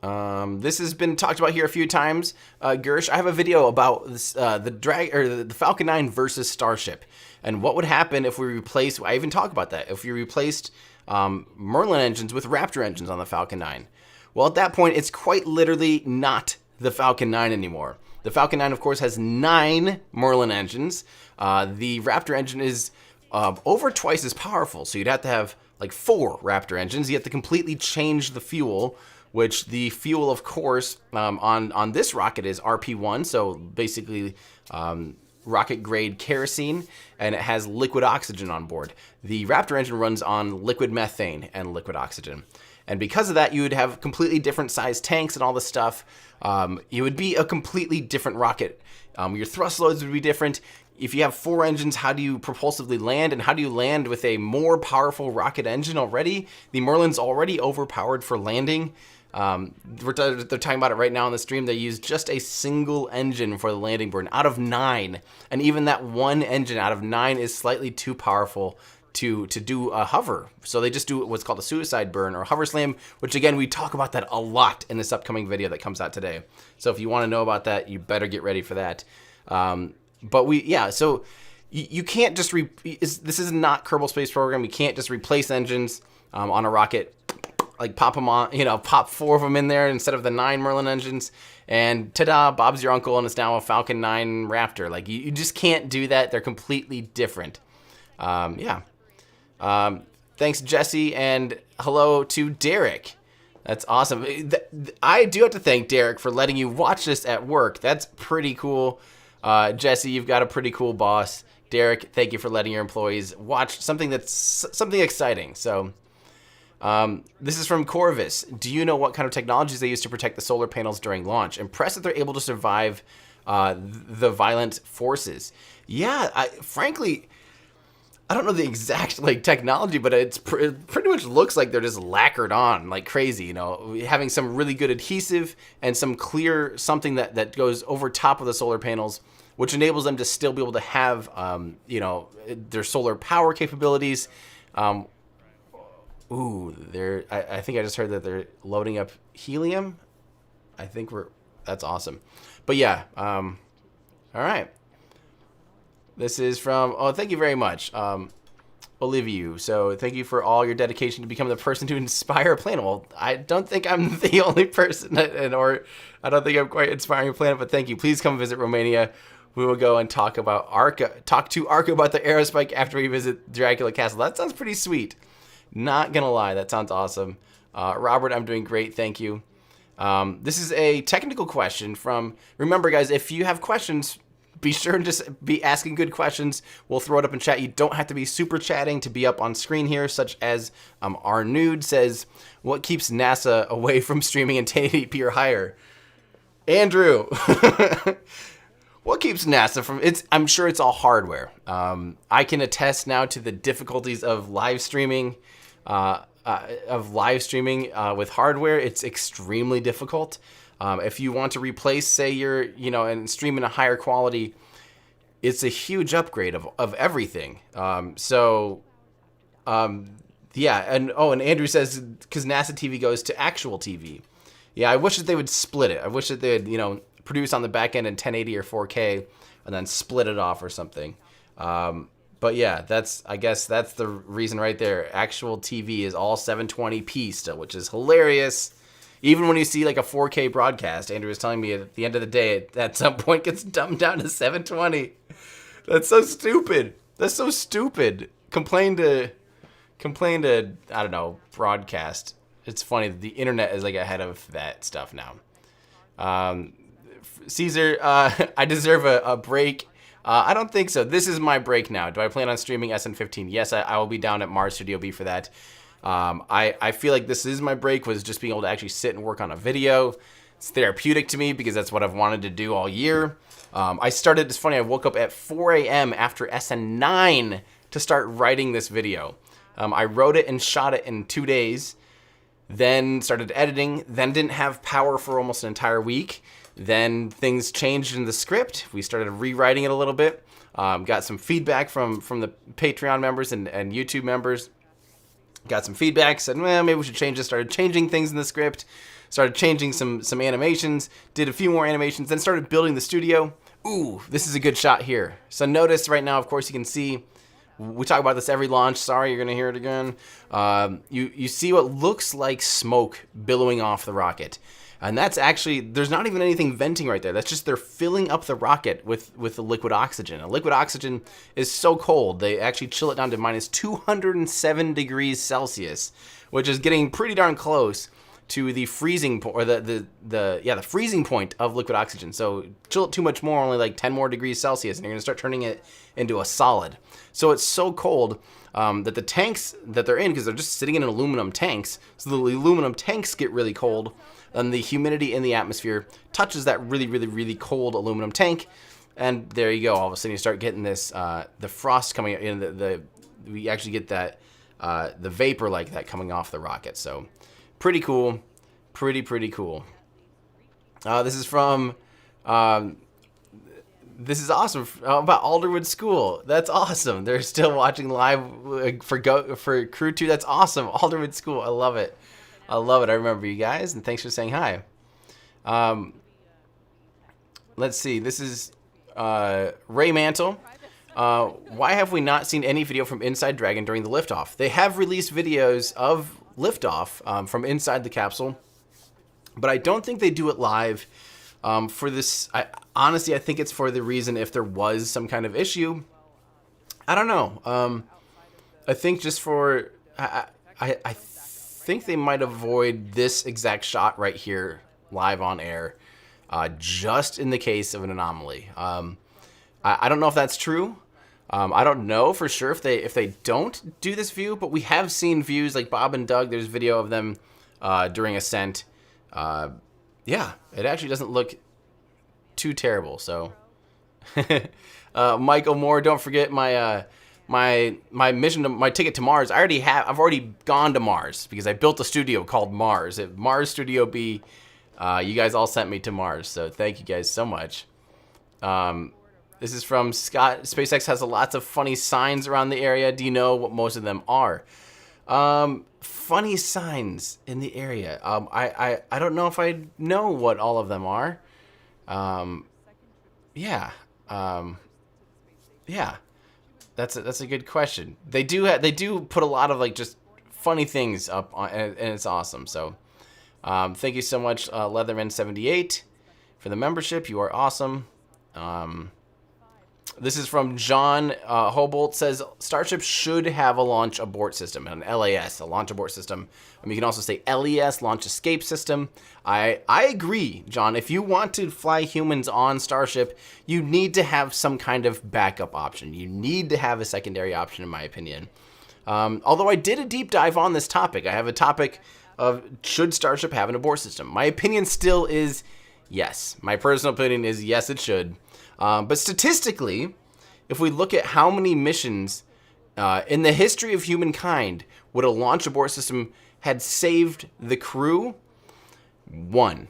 This has been talked about here a few times. Gersh, I have a video about this, the Falcon 9 versus Starship, and what would happen if we replaced. I even talk about that if we replaced Merlin engines with Raptor engines on the Falcon 9. Well, at that point, it's quite literally not the Falcon 9 anymore. The Falcon 9, of course, has 9 Merlin engines. The Raptor engine is over twice as powerful, so you'd have to have like 4 Raptor engines. You have to completely change the fuel, which the fuel, of course, on this rocket is RP1, so basically rocket grade kerosene, and it has liquid oxygen on board. The Raptor engine runs on liquid methane and liquid oxygen. And because of that, you would have completely different sized tanks and all this stuff. You would be a completely different rocket. Your thrust loads would be different. If you have 4 engines, how do you propulsively land? And how do you land with a more powerful rocket engine already? The Merlin's already overpowered for landing. They're talking about it right now on the stream. They use just a single engine for the landing burn out of 9. And even that one engine out of 9 is slightly too powerful to do a hover. So they just do what's called a suicide burn or hover slam, which again, we talk about that a lot in this upcoming video that comes out today. So if you want to know about that, you better get ready for that. So you can't just, this is not Kerbal Space Program. You can't just replace engines on a rocket, like pop them on, pop 4 of them in there instead of the 9 Merlin engines. And ta-da, Bob's your uncle, and it's now a Falcon 9 Raptor. Like, you just can't do that. They're completely different. Thanks, Jesse, and hello to Derek. That's awesome. I do have to thank Derek for letting you watch this at work. That's pretty cool. Jesse, you've got a pretty cool boss. Derek, thank you for letting your employees watch something exciting. So, this is from Corvus. Do you know what kind of technologies they use to protect the solar panels during launch? Impressed that they're able to survive the violent forces. Yeah, frankly, I don't know the exact technology, but it pretty much looks like they're just lacquered on like crazy. Having some really good adhesive and some clear something that goes over top of the solar panels, which enables them to still be able to have their solar power capabilities. I think I just heard that they're loading up helium. That's awesome. But yeah, all right. This is from, thank you very much, Olivia. So thank you for all your dedication to become the person to inspire a planet. Well, I don't think I'm the only person, or I don't think I'm quite inspiring a planet, but thank you. Please come visit Romania. We will go and talk to Arca about the Aerospike after we visit Dracula Castle. That sounds pretty sweet. Not gonna lie, that sounds awesome. Robert, I'm doing great, thank you. This is a technical question from, remember guys, if you have questions, be sure and just be asking good questions. We'll throw it up in chat. You don't have to be super chatting to be up on screen here, such as our nude says, what keeps NASA away from streaming in 1080p or higher? Andrew, what keeps NASA from, I'm sure it's all hardware. I can attest now to the difficulties of live streaming, with hardware. It's extremely difficult. If you want to replace, say, and stream in a higher quality, it's a huge upgrade of everything. And Andrew says, because NASA TV goes to actual TV. Yeah, I wish that they would split it. I wish that they would, produce on the back end in 1080 or 4K and then split it off or something. But yeah, I guess that's the reason right there. Actual TV is all 720p still, which is hilarious. Even when you see like a 4K broadcast, Andrew was telling me at the end of the day, at some point gets dumbed down to 720. That's so stupid. Complain to, I don't know, broadcast. It's funny that the internet is like ahead of that stuff now. Caesar, I deserve a break. I don't think so. This is my break now. Do I plan on streaming SN15? Yes, I will be down at Mars Studio B for that. I feel like this is my break, was just being able to actually sit and work on a video. It's therapeutic to me because that's what I've wanted to do all year. It's funny, I woke up at 4 a.m. after SN9 to start writing this video. I wrote it and shot it in 2 days, then started editing, then didn't have power for almost an entire week. Then things changed in the script. We started rewriting it a little bit. Got some feedback from the Patreon members and YouTube members. Got some feedback, said, well, maybe we should change this. Started changing things in the script. Started changing some animations. Did a few more animations, then started building the studio. Ooh, this is a good shot here. So notice right now, of course, you can see, we talk about this every launch. Sorry, you're gonna hear it again. You see what looks like smoke billowing off the rocket. And that's actually, there's not even anything venting right there. That's just they're filling up the rocket with the liquid oxygen. And liquid oxygen is so cold, they actually chill it down to minus 207 degrees Celsius, which is getting pretty darn close to the freezing point, or the freezing point of liquid oxygen. So chill it too much more, only like 10 more degrees Celsius, and you're gonna start turning it into a solid. So it's so cold that the tanks that they're in, because they're just sitting in aluminum tanks, so the aluminum tanks get really cold, and the humidity in the atmosphere touches that really, really, really cold aluminum tank, and there you go. All of a sudden you start getting this, the frost coming in, we actually get that, the vapor like that coming off the rocket. So pretty cool, pretty cool. This is from This is awesome. About Alderwood School. That's awesome. They're still watching live for Crew 2. That's awesome. Alderwood School. I love it. I love it. I remember you guys, and thanks for saying hi. Let's see. This is Ray Mantle. Why have we not seen any video from inside Dragon during the liftoff? They have released videos of liftoff from inside the capsule, but I don't think they do it live. For this, honestly, I think it's for the reason if there was some kind of issue. I don't know. I think just for I think they might avoid this exact shot right here live on air, just in the case of an anomaly. I don't know if that's true. I don't know for sure if they don't do this view, but we have seen views like Bob and Doug. There's video of them during ascent. Yeah, it actually doesn't look too terrible. So, Michael Moore, don't forget my my mission, my ticket to Mars. I've already gone to Mars because I built a studio called Mars. At Mars Studio B, you guys all sent me to Mars, so thank you guys so much. This is from Scott. SpaceX has lots of funny signs around the area. Do you know what most of them are? Funny signs in the area. I don't know if I know what all of them are. Yeah. Yeah. That's a good question. They do put a lot of like just funny things up on, and it's awesome. So, thank you so much, Leatherman78, for the membership. You are awesome. This is from John Hobolt. Says Starship should have a launch abort system, an LAS, a launch abort system. You can also say LES, launch escape system. I agree, John. If you want to fly humans on Starship, you need to have some kind of backup option. You need to have a secondary option, in my opinion. Although I did a deep dive on this topic. I have a topic of should Starship have an abort system. My opinion still is yes. My personal opinion is yes, it should. But statistically, if we look at how many missions in the history of humankind would a launch abort system had saved the crew, one.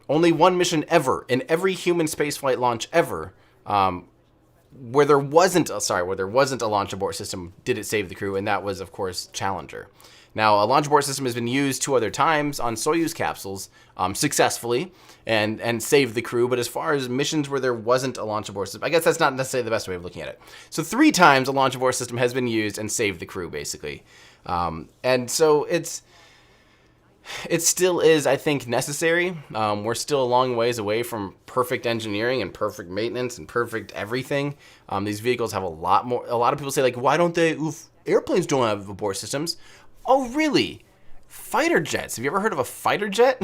Only one mission ever in every human spaceflight launch ever, where there wasn't a launch abort system, did it save the crew, and that was, of course, Challenger. Now, a launch abort system has been used 2 other times on Soyuz capsules successfully and saved the crew. But as far as missions where there wasn't a launch abort system, I guess that's not necessarily the best way of looking at it. So 3 times a launch abort system has been used and saved the crew, basically. And so it still is, I think, necessary. We're still a long ways away from perfect engineering and perfect maintenance and perfect everything. These vehicles have a lot more. A lot of people say, like, why don't they? Airplanes don't have abort systems. Oh, really? Fighter jets. Have you ever heard of a fighter jet?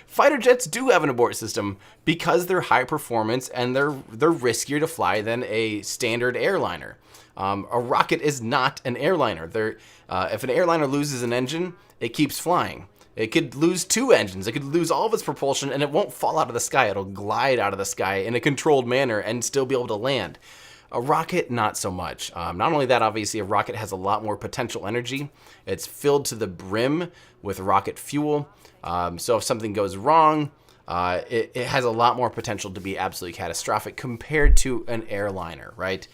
Fighter jets do have an abort system because they're high performance and they're riskier to fly than a standard airliner. A rocket is not an airliner. If an airliner loses an engine, it keeps flying. It could lose 2 engines. It could lose all of its propulsion and it won't fall out of the sky. It'll glide out of the sky in a controlled manner and still be able to land. A rocket, not so much. Not only that, obviously, a rocket has a lot more potential energy. It's filled to the brim with rocket fuel. So if something goes wrong, it has a lot more potential to be absolutely catastrophic compared to an airliner, right?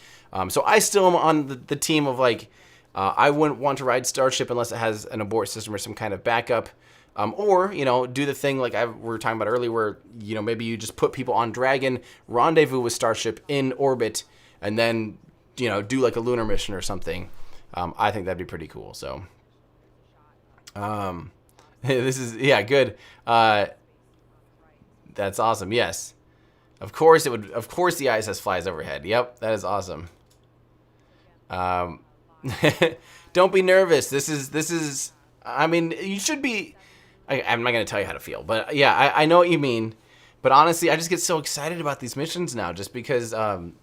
So I still am on the team of like, I wouldn't want to ride Starship unless it has an abort system or some kind of backup. Or, do the thing like we were talking about earlier where, maybe you just put people on Dragon, rendezvous with Starship in orbit, and then, do like a lunar mission or something. I think that'd be pretty cool. So, this is, yeah, good. That's awesome. Yes. Of course it would. Of course the ISS flies overhead. Yep. That is awesome. Don't be nervous. This is, I mean, you should be, I'm not going to tell you how to feel, but yeah, I know what you mean. But honestly, I just get so excited about these missions now, just because,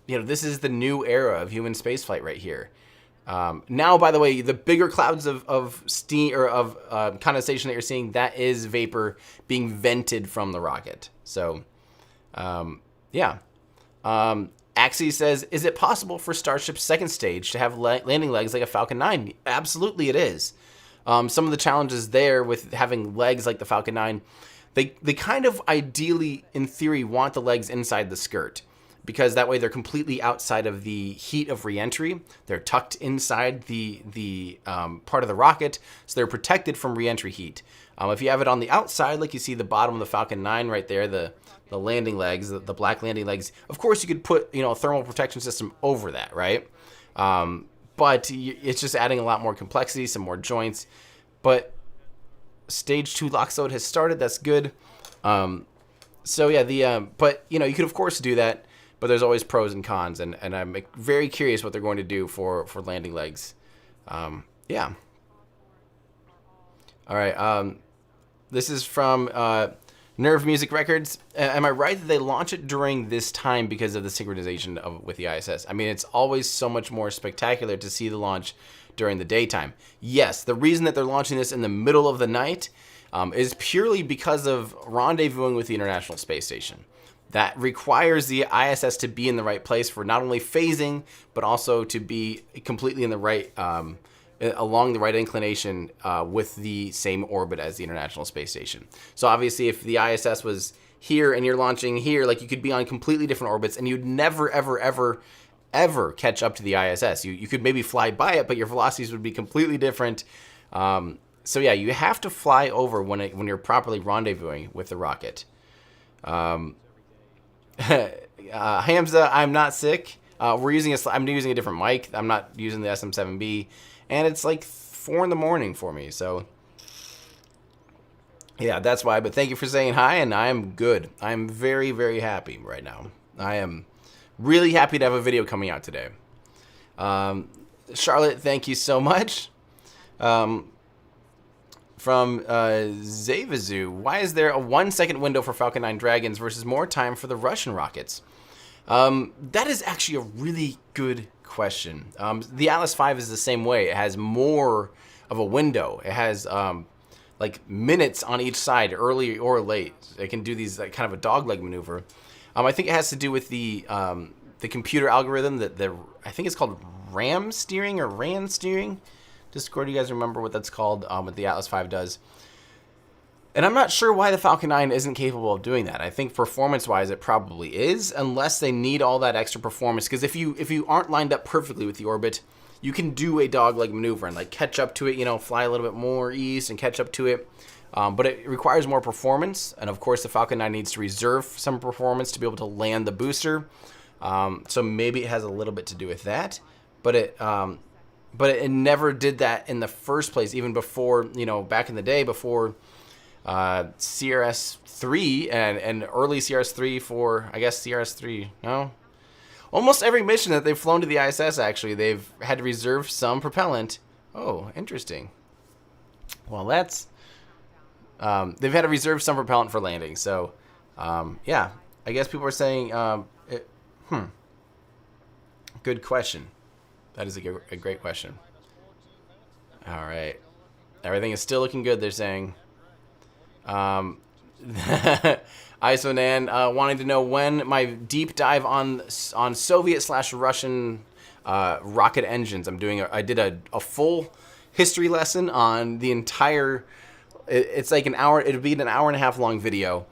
this is the new era of human spaceflight right here. Now, by the way, the bigger clouds of steam or of condensation that you're seeing, that is vapor being vented from the rocket. So, yeah. Axie says, is it possible for Starship's second stage to have landing legs like a Falcon 9? Absolutely it is. Some of the challenges there with having legs like the Falcon 9, they kind of ideally, in theory, want the legs inside the skirt. because that way they're completely outside of the heat of reentry. They're tucked inside the part of the rocket, so they're protected from reentry heat. If you have it on the outside, like you see the bottom of the Falcon 9 right there, the landing legs, the black landing legs, of course you could put, a thermal protection system over that, right? But it's just adding a lot more complexity, some more joints. But stage 2 LOX load has started. That's good. So yeah, but you could of course do that, but there's always pros and cons, and I'm very curious what they're going to do for landing legs. Yeah. All right. This is from Nerve Music Records. Am I right that they launch it during this time because of the synchronization with the ISS? I mean, it's always so much more spectacular to see the launch during the daytime. Yes, the reason that they're launching this in the middle of the night is purely because of rendezvousing with the International Space Station. That requires the ISS to be in the right place for not only phasing, but also to be completely in the right, along the right inclination with the same orbit as the International Space Station. So obviously if the ISS was here and you're launching here, like you could be on completely different orbits and you'd never, ever, ever, ever catch up to the ISS. You could maybe fly by it, but your velocities would be completely different. So yeah, you have to fly over when you're properly rendezvousing with the rocket. Hamza, I'm not sick. I'm using a different mic. I'm not using the SM7B, and it's like 4 in the morning for me. So yeah, that's why. But thank you for saying hi, and I am good. I'm very, very happy right now. I am really happy to have a video coming out today. Charlotte, thank you so much. From Zavazu, why is there a 1-second window for Falcon 9 Dragons versus more time for the Russian rockets? That is actually a really good question. The Atlas V is the same way. It has more of a window. It has like minutes on each side, early or late. It can do these like kind of a dogleg maneuver. I think it has to do with the computer algorithm that I think it's called RAM steering or RAN steering. Discord, do you guys remember what that's called? What the Atlas V does? And I'm not sure why the Falcon 9 isn't capable of doing that. I think performance-wise it probably is, unless they need all that extra performance. Because if you aren't lined up perfectly with the orbit, you can do a dogleg maneuver and like catch up to it, fly a little bit more east and catch up to it. But it requires more performance, and of course the Falcon 9 needs to reserve some performance to be able to land the booster. So maybe it has a little bit to do with that, but it never did that in the first place, even before, back in the day, before CRS-3 and early CRS-3 for, I guess, CRS-3, no? Almost every mission that they've flown to the ISS, actually, they've had to reserve some propellant. Oh, interesting. Well, that's... they've had to reserve some propellant for landing, so, yeah. I guess people are saying, good question. That is a great question. All right. Everything is still looking good, they're saying. Isonan wanting to know when my deep dive on Soviet/Russian rocket engines. I did a full history lesson on the entire... It's like an hour. It'll be an hour and a half long video.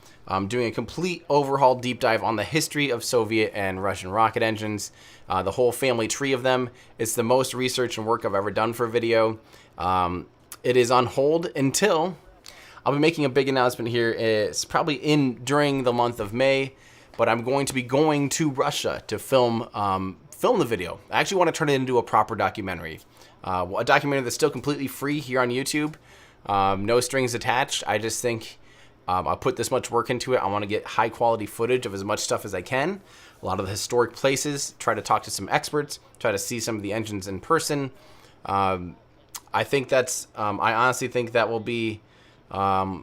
Doing a complete overhaul deep dive on the history of Soviet and Russian rocket engines, the whole family tree of them. It's the most research and work I've ever done for a video. It is on hold until I'll be making a big announcement here. It's probably during the month of May, but I'm going to be going to Russia to film the video. I actually want to turn it into a proper documentary, a documentary that's still completely free here on YouTube. No strings attached. I just think I'll put this much work into it. I want to get high quality footage of as much stuff as I can. A lot of the historic places, try to talk to some experts, try to see some of the engines in person. I think that's, I honestly think that will be a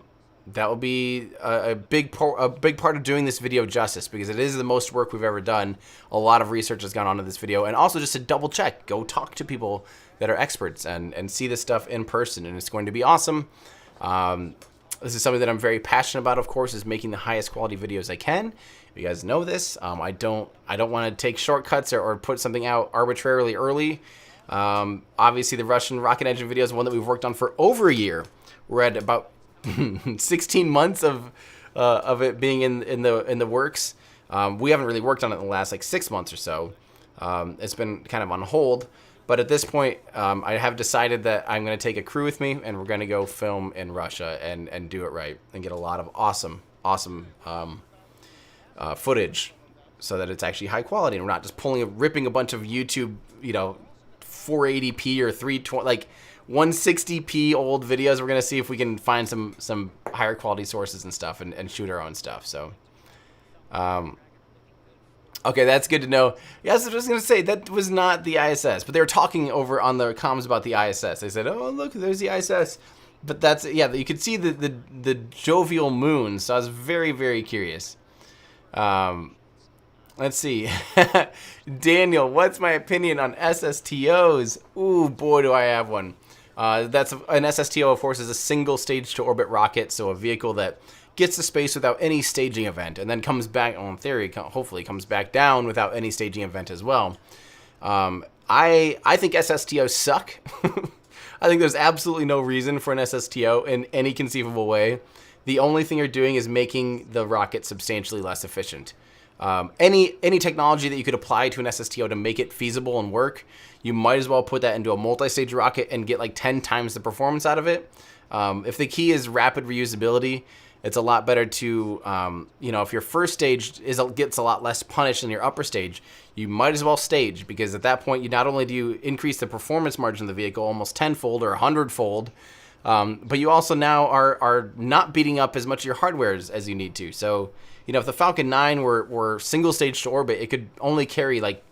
big part of doing this video justice, because it is the most work we've ever done. A lot of research has gone on to this video, and also just to double check, go talk to people that are experts and see this stuff in person, and it's going to be awesome. This is something that I'm very passionate about, of course, is making the highest quality videos I can. You guys know this. I don't want to take shortcuts or put something out arbitrarily early. Obviously, the Russian rocket engine video is one that we've worked on for over a year. We're at about 16 months of it being in the works. We haven't really worked on it in the last like 6 months or so. It's been kind of on hold. But at this point, I have decided that I'm going to take a crew with me, and we're going to go film in Russia and do it right and get a lot of awesome footage so that it's actually high quality and we're not just ripping a bunch of YouTube, 480p or 320, like 160p old videos. We're going to see if we can find some higher quality sources and stuff and shoot our own stuff. So, okay, that's good to know. Yes, I was going to say, that was not the ISS, but they were talking over on the comms about the ISS. They said, oh, look, there's the ISS. But that's, yeah, you could see the jovial moon, so I was very, very curious. Let's see. Daniel, what's my opinion on SSTOs? Ooh, boy, do I have one. That's an SSTO, of course, is a single stage to orbit rocket, so a vehicle that gets to space without any staging event, and then comes back, well, in theory, hopefully comes back down without any staging event as well. I think SSTOs suck. I think there's absolutely no reason for an SSTO in any conceivable way. The only thing you're doing is making the rocket substantially less efficient. Any technology that you could apply to an SSTO to make it feasible and work, you might as well put that into a multi-stage rocket and get like 10 times the performance out of it. If the key is rapid reusability, it's a lot better to, if your first stage gets a lot less punished than your upper stage, you might as well stage, because at that point, you not only do you increase the performance margin of the vehicle almost 10-fold or 100-fold, but you also now are not beating up as much of your hardware as you need to. So, if the Falcon 9 were single stage to orbit, it could only carry like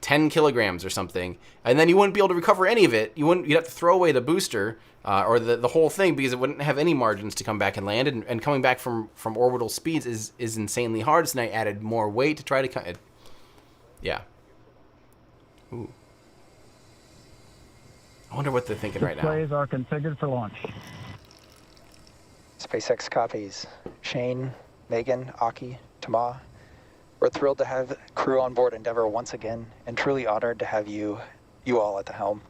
10 kilograms or something, and then you wouldn't be able to recover any of it. You'd have to throw away the booster or the whole thing, because it wouldn't have any margins to come back and land, and coming back from orbital speeds is insanely hard. So now I added more weight to try to cut it. Yeah. Ooh. I wonder what they're thinking right now. Displays are configured for launch. SpaceX copies. Shane, Megan, Aki, Tama. We're thrilled to have crew on board Endeavour once again, and truly honored to have you all at the helm.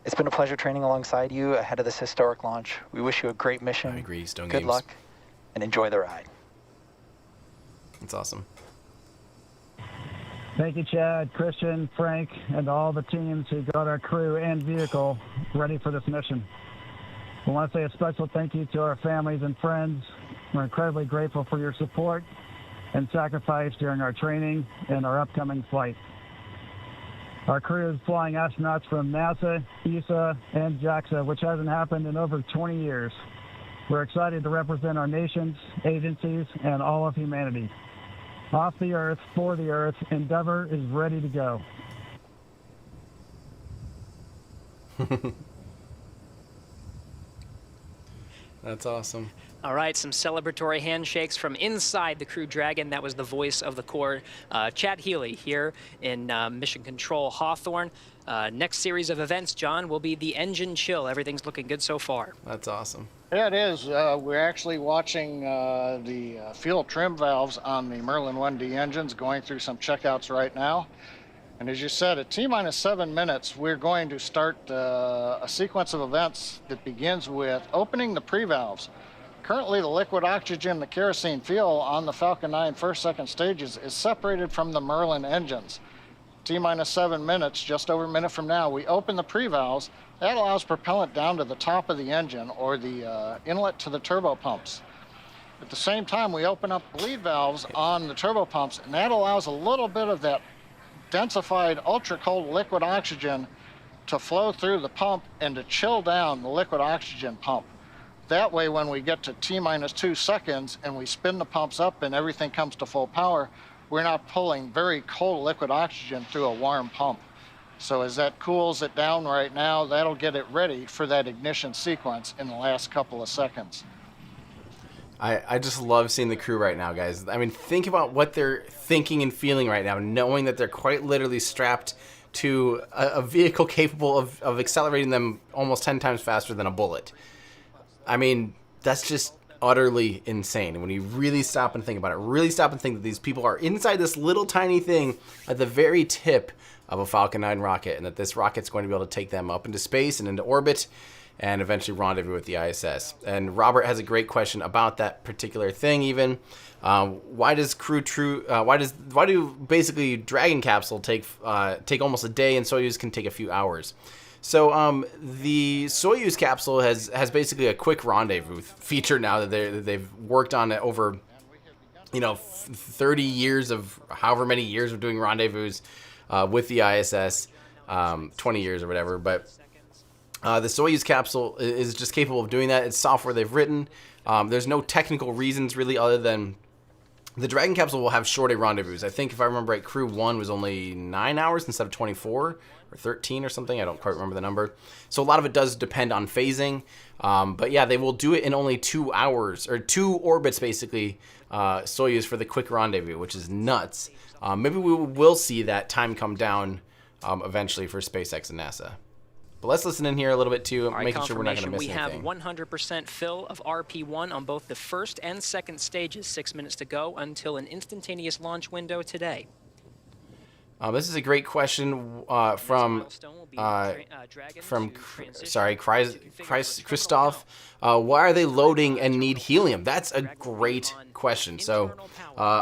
It's been a pleasure training alongside you ahead of this historic launch. We wish you a great mission. I agree, Stone Good Games. luck, and enjoy the ride. That's awesome. Thank you, Chad, Christian, Frank, and all the teams who got our crew and vehicle ready for this mission. We want to say a special thank you to our families and friends. We're incredibly grateful for your support and sacrifice during our training and our upcoming flight. Our crew is flying astronauts from NASA, ESA, and JAXA, which hasn't happened in over 20 years. We're excited to represent our nations, agencies, and all of humanity. Off the Earth, for the Earth, Endeavour is ready to go. That's awesome. All right, some celebratory handshakes from inside the Crew Dragon. That was the voice of the Corps, Chad Healy, here in Mission Control Hawthorne. Next series of events, John, will be the engine chill. Everything's looking good so far. That's awesome. Yeah, it is. We're actually watching the fuel trim valves on the Merlin 1D engines, going through some checkouts right now. And as you said, at T-minus 7 minutes, we're going to start a sequence of events that begins with opening the pre-valves. Currently, the liquid oxygen, the kerosene fuel on the Falcon 9 first, second stages is separated from the Merlin engines. T-minus 7 minutes, just over a minute from now, we open the pre-valves. That allows propellant down to the top of the engine, or the inlet to the turbo pumps. At the same time, we open up bleed valves on the turbo pumps, and that allows a little bit of that densified ultra-cold liquid oxygen to flow through the pump and to chill down the liquid oxygen pump. That way, when we get to T-minus 2 seconds and we spin the pumps up and everything comes to full power, we're not pulling very cold liquid oxygen through a warm pump. So as that cools it down right now, that'll get it ready for that ignition sequence in the last couple of seconds. I just love seeing the crew right now, guys. I mean, think about what they're thinking and feeling right now, knowing that they're quite literally strapped to a vehicle capable of accelerating them almost 10 times faster than a bullet. I mean, that's just utterly insane. When you really stop and think about it, really stop and think that these people are inside this little tiny thing at the very tip of a Falcon 9 rocket, and that this rocket's going to be able to take them up into space and into orbit and eventually rendezvous with the ISS. And Robert has a great question about that particular thing even. Why do basically Dragon capsule take almost a day and Soyuz can take a few hours? So the Soyuz capsule has basically a quick rendezvous feature now that they've worked on it over 30 years of however many years of doing rendezvous with the ISS, 20 years or whatever. But the Soyuz capsule is just capable of doing that. It's software they've written. There's no technical reasons really other than the Dragon capsule will have shorter rendezvous. I think if I remember right, Crew 1 was only 9 hours instead of 24 or 13 or something. I don't quite remember the number. So a lot of it does depend on phasing. But yeah, they will do it in only 2 hours, or 2 orbits basically, Soyuz for the quick rendezvous, which is nuts. Maybe we will see that time come down eventually for SpaceX and NASA. But let's listen in here a little bit too, making sure we're not going to miss anything. We have 100% fill of RP1 on both the first and second stages. 6 minutes to go until an instantaneous launch window today. This is a great question from Christoph. Why are they loading and need helium? That's a great question. So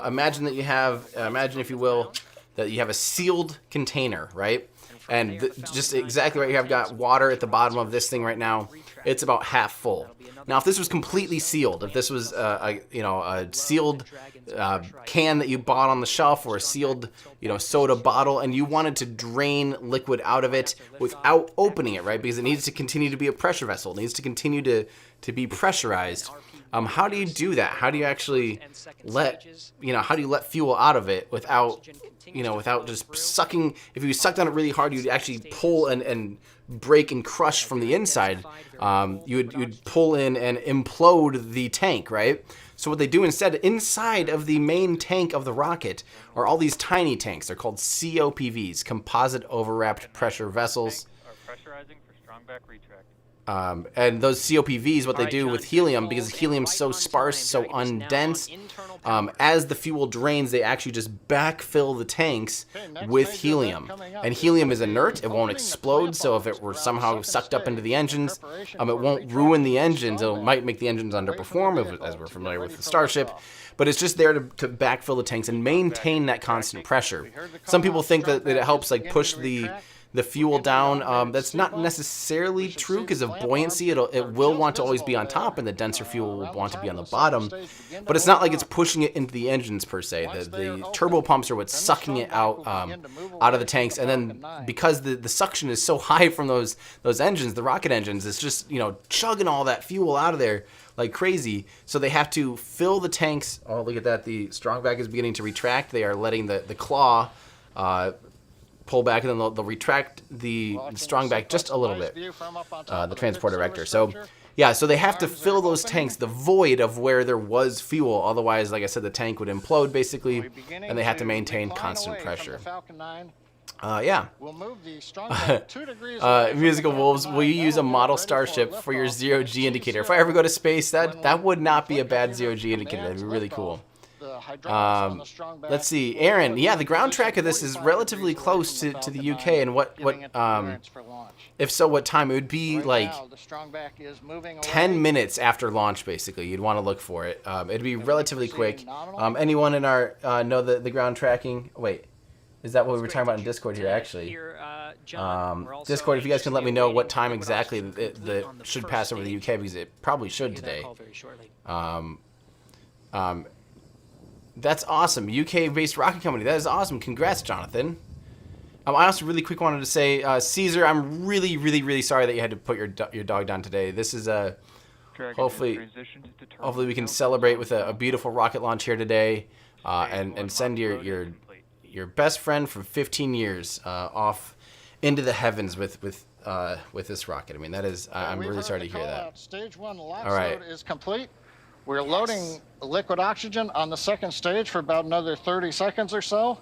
imagine if you will, that you have a sealed container, right? And just exactly right here, I've got water at the bottom of this thing right now. It's about half full. Now, if this was completely sealed, if this was a sealed can that you bought on the shelf, or a sealed soda bottle, and you wanted to drain liquid out of it without opening it, right? Because it needs to continue to be a pressure vessel. It needs to continue to be pressurized. How do you do that? How do you actually let fuel out of it without just sucking? If you sucked on it really hard, you'd actually pull and break and crush from the inside. You'd pull in and implode the tank, right? So what they do instead, inside of the main tank of the rocket, are all these tiny tanks. They're called COPVs, composite overwrapped pressure vessels. Are pressurizing for strong back retract. And those COPVs, what they do with helium, because helium's so sparse, so undense, as the fuel drains, they actually just backfill the tanks with helium. And helium is inert, it won't explode, so if it were somehow sucked up into the engines, it won't ruin the engines. It might make the engines underperform, as we're familiar with the Starship. But it's just there to backfill the tanks and maintain that constant pressure. Some people think that it helps push the fuel down. That's not necessarily true because of buoyancy. It will want to always be on top, and the denser fuel will want to be on the bottom. But it's not like it's pushing it into the engines per se. The turbo pumps are what's sucking it out of the tanks, and then because the suction is so high from those engines, the rocket engines, it's just chugging all that fuel out of there like crazy. So they have to fill the tanks. Oh, look at that! The strong back is beginning to retract. They are letting the claw pull back, and then they'll retract the strong back just a little bit, the transport director. So yeah, so they have to fill those tanks, the void of where there was fuel. Otherwise, like I said, the tank would implode basically, and they have to maintain constant pressure. Yeah. Musical Wolves, will you use a model Starship for your zero-G indicator? If I ever go to space, that would not be a bad zero-G indicator. That'd be really cool. Let's see, Aaron. Yeah, the ground track of this is relatively close to the UK, and if so, what time? It would be like 10 minutes after launch, basically. You'd want to look for it. It'd be relatively quick. Anyone in our know the ground tracking? Wait, is that what we were talking about in Discord here? Actually, Discord, if you guys can let me know what time exactly that should pass over the UK, because it probably should today. That's awesome. UK-based rocket company. That is awesome. Congrats, Jonathan. I also really quick wanted to say, Caesar, I'm really, really, really sorry that you had to put your dog down today. This is hopefully we can celebrate with a beautiful rocket launch here today, and send your best friend from 15 years off into the heavens with this rocket. I mean, that is I'm really sorry to hear that. Stage 1 launch load is complete. We're loading liquid oxygen on the second stage for about another 30 seconds or so.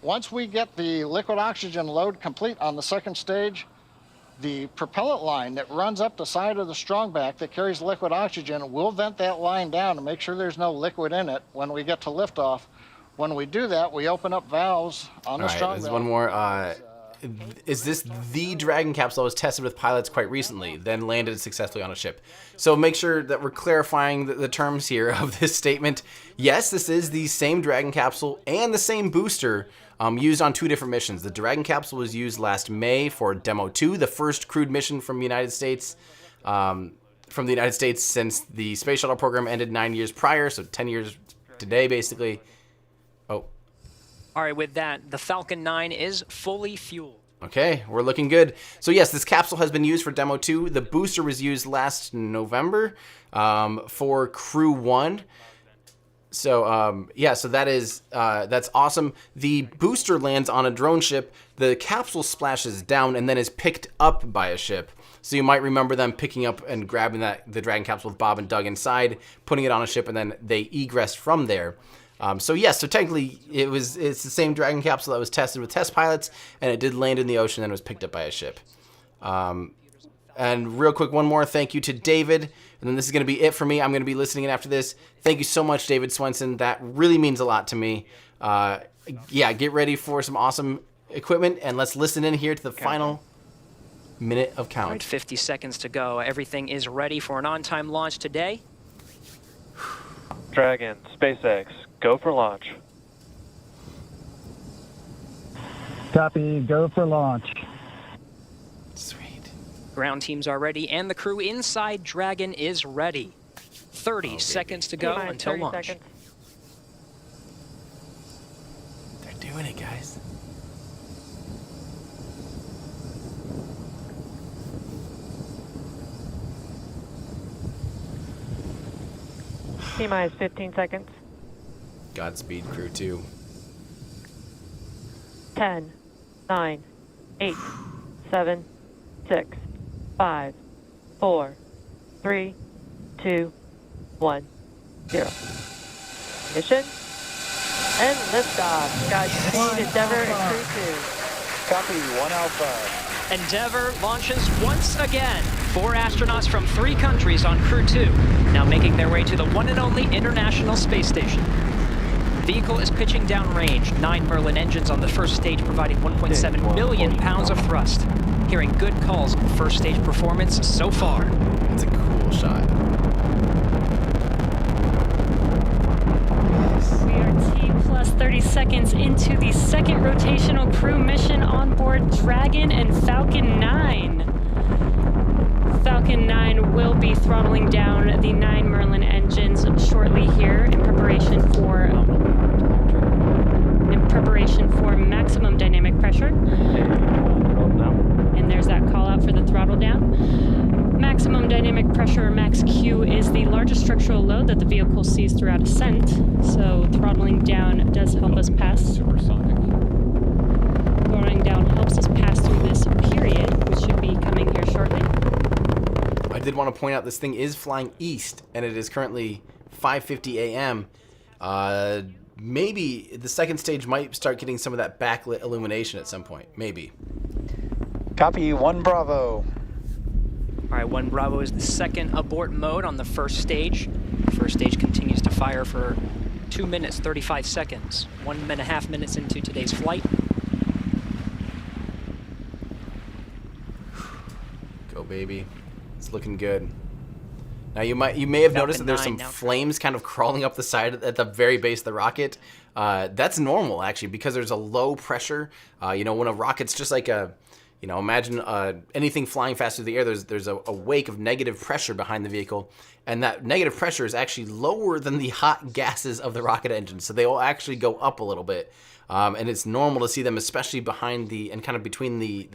Once we get the liquid oxygen load complete on the second stage, the propellant line that runs up the side of the strong back that carries liquid oxygen, we'll vent that line down to make sure there's no liquid in it when we get to liftoff. When we do that, we open up valves on the All right, strong there's valve. one more. Is this the Dragon capsule that was tested with pilots quite recently, then landed successfully on a ship? So make sure that we're clarifying the terms here of this statement. Yes, this is the same Dragon capsule and the same booster used on 2 different missions. The Dragon capsule was used last May for Demo 2, the first crewed mission from the United States. Since the space shuttle program ended 9 years prior, so 10 years today, basically. Oh. All right, with that, the Falcon 9 is fully fueled. Okay, we're looking good. So yes, this capsule has been used for Demo 2. The booster was used last November for Crew 1. So yeah, so that's awesome. The booster lands on a drone ship. The capsule splashes down and then is picked up by a ship. So you might remember them picking up and grabbing the Dragon capsule with Bob and Doug inside, putting it on a ship, and then they egressed from there. So yes, so technically it's the same Dragon capsule that was tested with test pilots, and it did land in the ocean and was picked up by a ship. And real quick, one more thank you to David, and then this is going to be it for me. I'm going to be listening in after this. Thank you so much, David Swenson. That really means a lot to me. Yeah, get ready for some awesome equipment, and let's listen in here to the final minute of count. All right, 50 seconds to go. Everything is ready for an on-time launch today. Dragon, SpaceX, go for launch. Copy, go for launch. Sweet. Ground teams are ready, and the crew inside Dragon is ready. 30 seconds to go until launch. They're doing it, guys. T-minus 15 seconds. Godspeed, Crew 2. 10, 9, 8, 7, 6, 5, 4, 3, 2, 1, 0. Mission and liftoff. Godspeed, Endeavour and Crew 2. Copy, 1 Alpha. Endeavour launches once again. 4 astronauts from 3 countries on Crew 2, now making their way to the one and only International Space Station. Vehicle is pitching downrange. 9 Merlin engines on the first stage providing 1.7 million pounds of thrust. Hearing good calls on first stage performance so far. It's a cool shot. We are T plus 30 seconds into the second rotational crew mission on board Dragon and Falcon 9. Falcon 9 will be throttling down the 9 Merlin engines shortly here in preparation for maximum dynamic pressure. And there's that call out for the throttle down. Maximum dynamic pressure, max Q, is the largest structural load that the vehicle sees throughout ascent. So throttling down does help us pass. Throttling down helps us pass through this period, which should be coming here shortly. I did want to point out this thing is flying east, and it is currently 5:50 a.m. Maybe the second stage might start getting some of that backlit illumination at some point. Maybe. Copy, 1 Bravo. All right, 1 Bravo is the second abort mode on the first stage. First stage continues to fire for 2 minutes, 35 seconds. 1.5 minutes into today's flight. Go, baby. It's looking good. Now you may have noticed that there's some flames kind of crawling up the side at the very base of the rocket. That's normal actually because there's a low pressure. When a rocket's just like imagine anything flying fast through the air. There's a wake of negative pressure behind the vehicle, and that negative pressure is actually lower than the hot gases of the rocket engine. So they will actually go up a little bit. And it's normal to see them, especially behind and kind of between the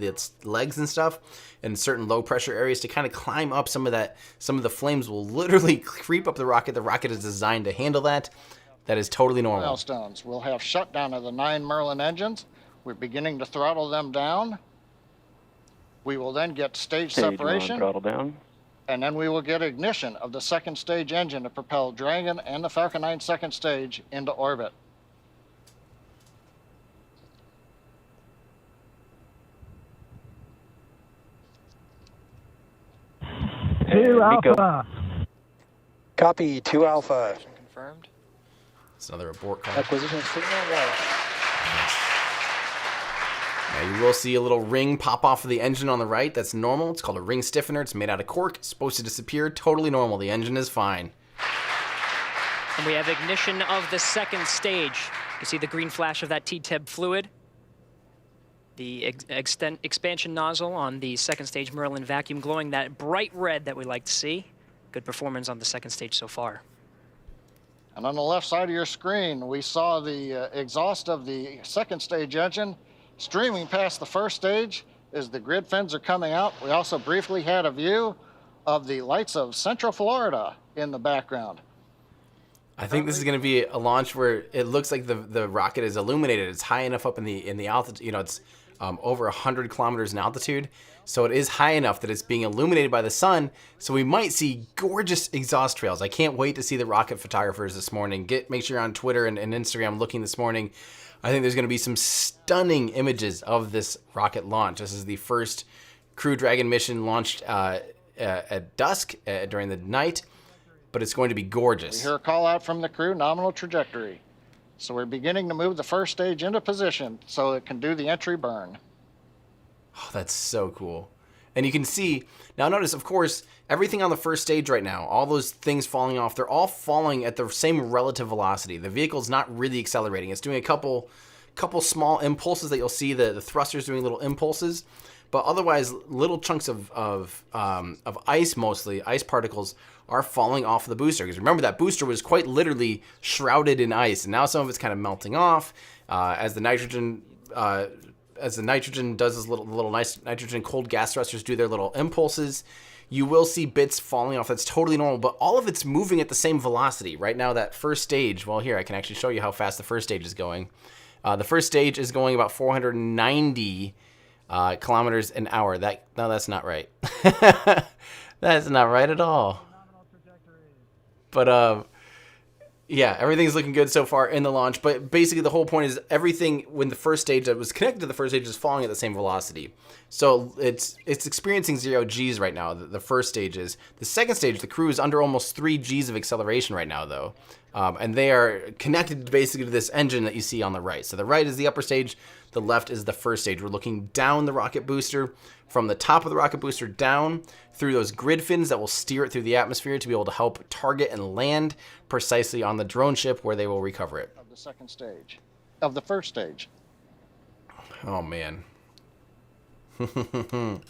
legs and stuff, in certain low pressure areas, to kind of climb up some of that. Some of the flames will literally creep up the rocket. The rocket is designed to handle that. That is totally normal. Milestones. We'll have shutdown of the 9 Merlin engines. We're beginning to throttle them down. We will then get stage separation. Throttle down. And then we will get ignition of the second stage engine to propel Dragon and the Falcon 9 second stage into orbit. Two Alpha. Copy, 2 Alpha. Confirmed. It's another abort call. Acquisition signal, right. Now you will see a little ring pop off of the engine on the right. That's normal. It's called a ring stiffener. It's made out of cork. It's supposed to disappear. Totally normal. The engine is fine. And we have ignition of the second stage. You see the green flash of that T-TEB fluid. The expansion nozzle on the second stage Merlin vacuum glowing that bright red that we like to see. Good performance on the second stage so far. And on the left side of your screen, we saw the exhaust of the second stage engine streaming past the first stage as the grid fins are coming out. We also briefly had a view of the lights of Central Florida in the background. I think this is going to be a launch where it looks like the rocket is illuminated. It's high enough up in the altitude. You know, it's over 100 kilometers in altitude, so it is high enough that it's being illuminated by the sun. So we might see gorgeous exhaust trails. I can't wait to see the rocket photographers this morning. Make sure you're on Twitter and Instagram looking this morning. I think there's going to be some stunning images of this rocket launch. This is the first Crew Dragon mission launched at dusk during the night, but it's going to be gorgeous. We hear a call out from the crew, nominal trajectory. So we're beginning to move the first stage into position so it can do the entry burn. Oh, that's so cool. And you can see, now notice, of course, everything on the first stage right now, all those things falling off, they're all falling at the same relative velocity. The vehicle's not really accelerating. It's doing a couple small impulses that you'll see, the thrusters doing little impulses, but otherwise little chunks of ice, mostly, ice particles, are falling off the booster. Because remember, that booster was quite literally shrouded in ice, and now some of it's kind of melting off as the nitrogen does this little nice nitrogen cold gas thrusters do their little impulses. You will see bits falling off. That's totally normal, but all of it's moving at the same velocity. Right now, that first stage, well, here, I can actually show you how fast the first stage is going. The first stage is going about 490 kilometers an hour. No, that's not right. That's not right at all. But yeah, everything's looking good so far in the launch. But basically, the whole point is everything when the first stage that was connected to the first stage is falling at the same velocity. So it's experiencing 0 G's right now. The first stage is. The second stage, the crew is under almost 3 G's of acceleration right now, though. And they are connected basically to this engine that you see on the right. So the right is the upper stage, the left is the first stage. We're looking down the rocket booster, from the top of the rocket booster down through those grid fins that will steer it through the atmosphere to be able to help target and land precisely on the drone ship where they will recover it. Of the second stage, of the first stage. Oh, man. Look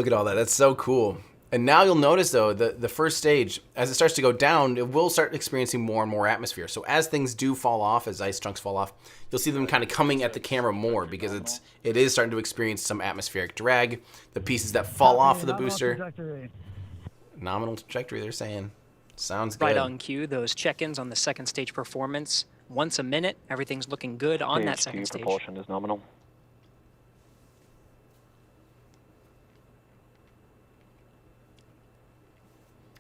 at all that. That's so cool. And now you'll notice, though, the first stage, as it starts to go down, it will start experiencing more and more atmosphere. So as things do fall off, as ice chunks fall off, you'll see them kind of coming at the camera more because it is starting to experience some atmospheric drag. The pieces that fall off of the booster. Nominal trajectory, they're saying. Sounds good. Right on cue, those check-ins on the second stage performance. Once a minute, everything's looking good on that second stage. Propulsion is nominal.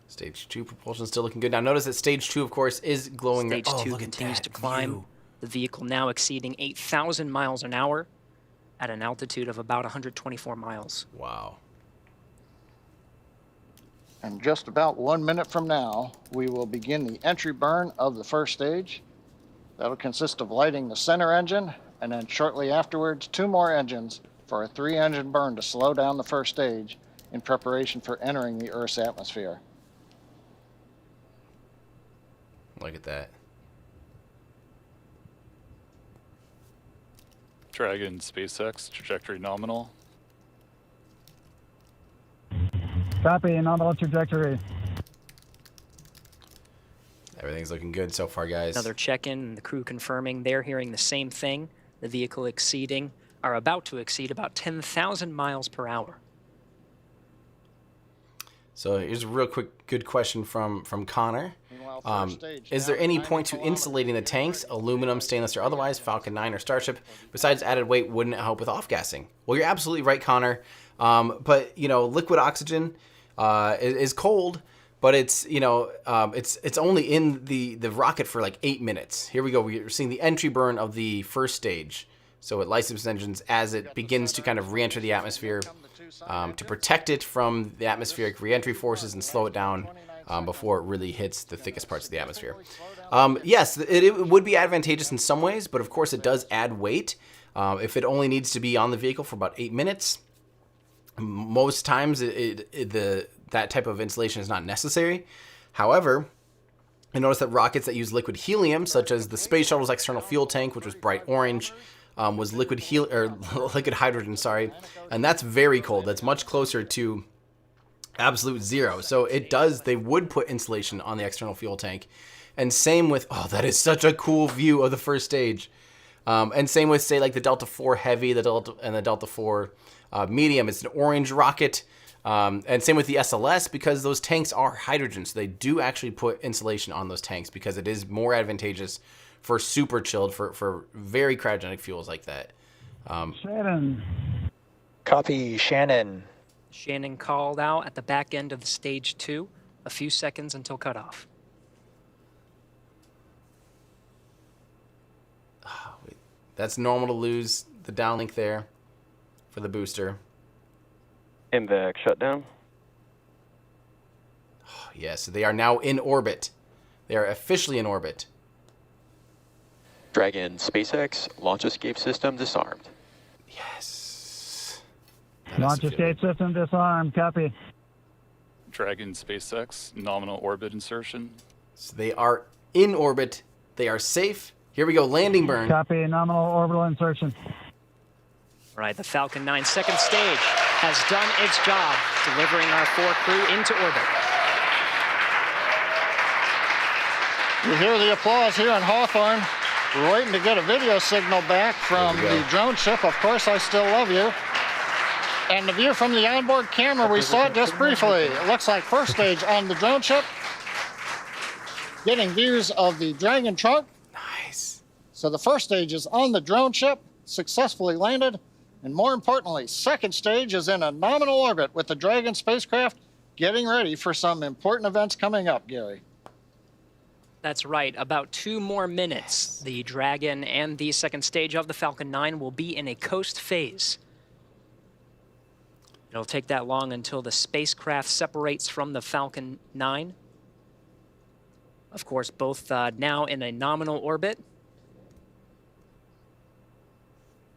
Stage 2 propulsion still looking good. Now notice that stage 2, of course, is glowing. Stage 2 continues to climb. View. The vehicle now exceeding 8,000 miles an hour at an altitude of about 124 miles. Wow. And just about 1 minute from now, we will begin the entry burn of the first stage. That'll consist of lighting the center engine, and then shortly afterwards, 2 more engines for a 3-engine burn to slow down the first stage in preparation for entering the Earth's atmosphere. Look at that. Dragon SpaceX, trajectory nominal. Copy, nominal trajectory. Everything's looking good so far, guys. Another check-in, and the crew confirming they're hearing the same thing. The vehicle about to exceed about 10,000 miles per hour. So here's a real quick, good question from Connor. Is there any point to insulating the tanks, aluminum, stainless, or otherwise, Falcon 9 or Starship? Besides added weight, wouldn't it help with off-gassing? Well, you're absolutely right, Connor. But, you know, liquid oxygen is cold, but it's, you know, it's only in the rocket for like 8 minutes. Here we go. We're seeing the entry burn of the first stage. So it lights up its engines as it begins to kind of re-enter the atmosphere to protect it from the atmospheric re-entry forces and slow it down. before it really hits the thickest parts of the atmosphere. Yes, it would be advantageous in some ways, but of course it does add weight. If it only needs to be on the vehicle for about 8 minutes, most times that type of insulation is not necessary. However, I noticed that rockets that use liquid helium, such as the Space Shuttle's external fuel tank, which was bright orange, was liquid hydrogen, sorry, and that's very cold. That's much closer to absolute zero. So they would put insulation on the external fuel tank. And same with, that is such a cool view of the first stage. And same with, say, like the Delta IV Heavy, the Delta IV Medium. It's an orange rocket. And same with the SLS, because those tanks are hydrogen. So they do actually put insulation on those tanks because it is more advantageous for super chilled, for very cryogenic fuels like that. Shannon. Copy, Shannon. Shannon called out at the back end of the stage 2, a few seconds until cutoff. That's normal to lose the downlink there for the booster. MVAC shutdown. Yes, so they are now in orbit. They are officially in orbit. Dragon SpaceX launch escape system disarmed. Yes. Launch escape system disarmed. Copy. Dragon SpaceX nominal orbit insertion. So they are in orbit. They are safe. Here we go. Landing burn. Copy. Nominal orbital insertion. All right, the Falcon 9 second stage has done its job, delivering our 4 crew into orbit. You hear the applause here in Hawthorne. We're waiting to get a video signal back from the drone ship. Of course, I still love you. And the view from the onboard camera, we saw it just briefly. It looks like first stage on the drone ship. Getting views of the Dragon trunk. Nice. So the first stage is on the drone ship, successfully landed. And more importantly, second stage is in a nominal orbit with the Dragon spacecraft getting ready for some important events coming up, Gary. That's right. About 2 more minutes. The Dragon and the second stage of the Falcon 9 will be in a coast phase. It'll take that long until the spacecraft separates from the Falcon 9. Of course, both now in a nominal orbit.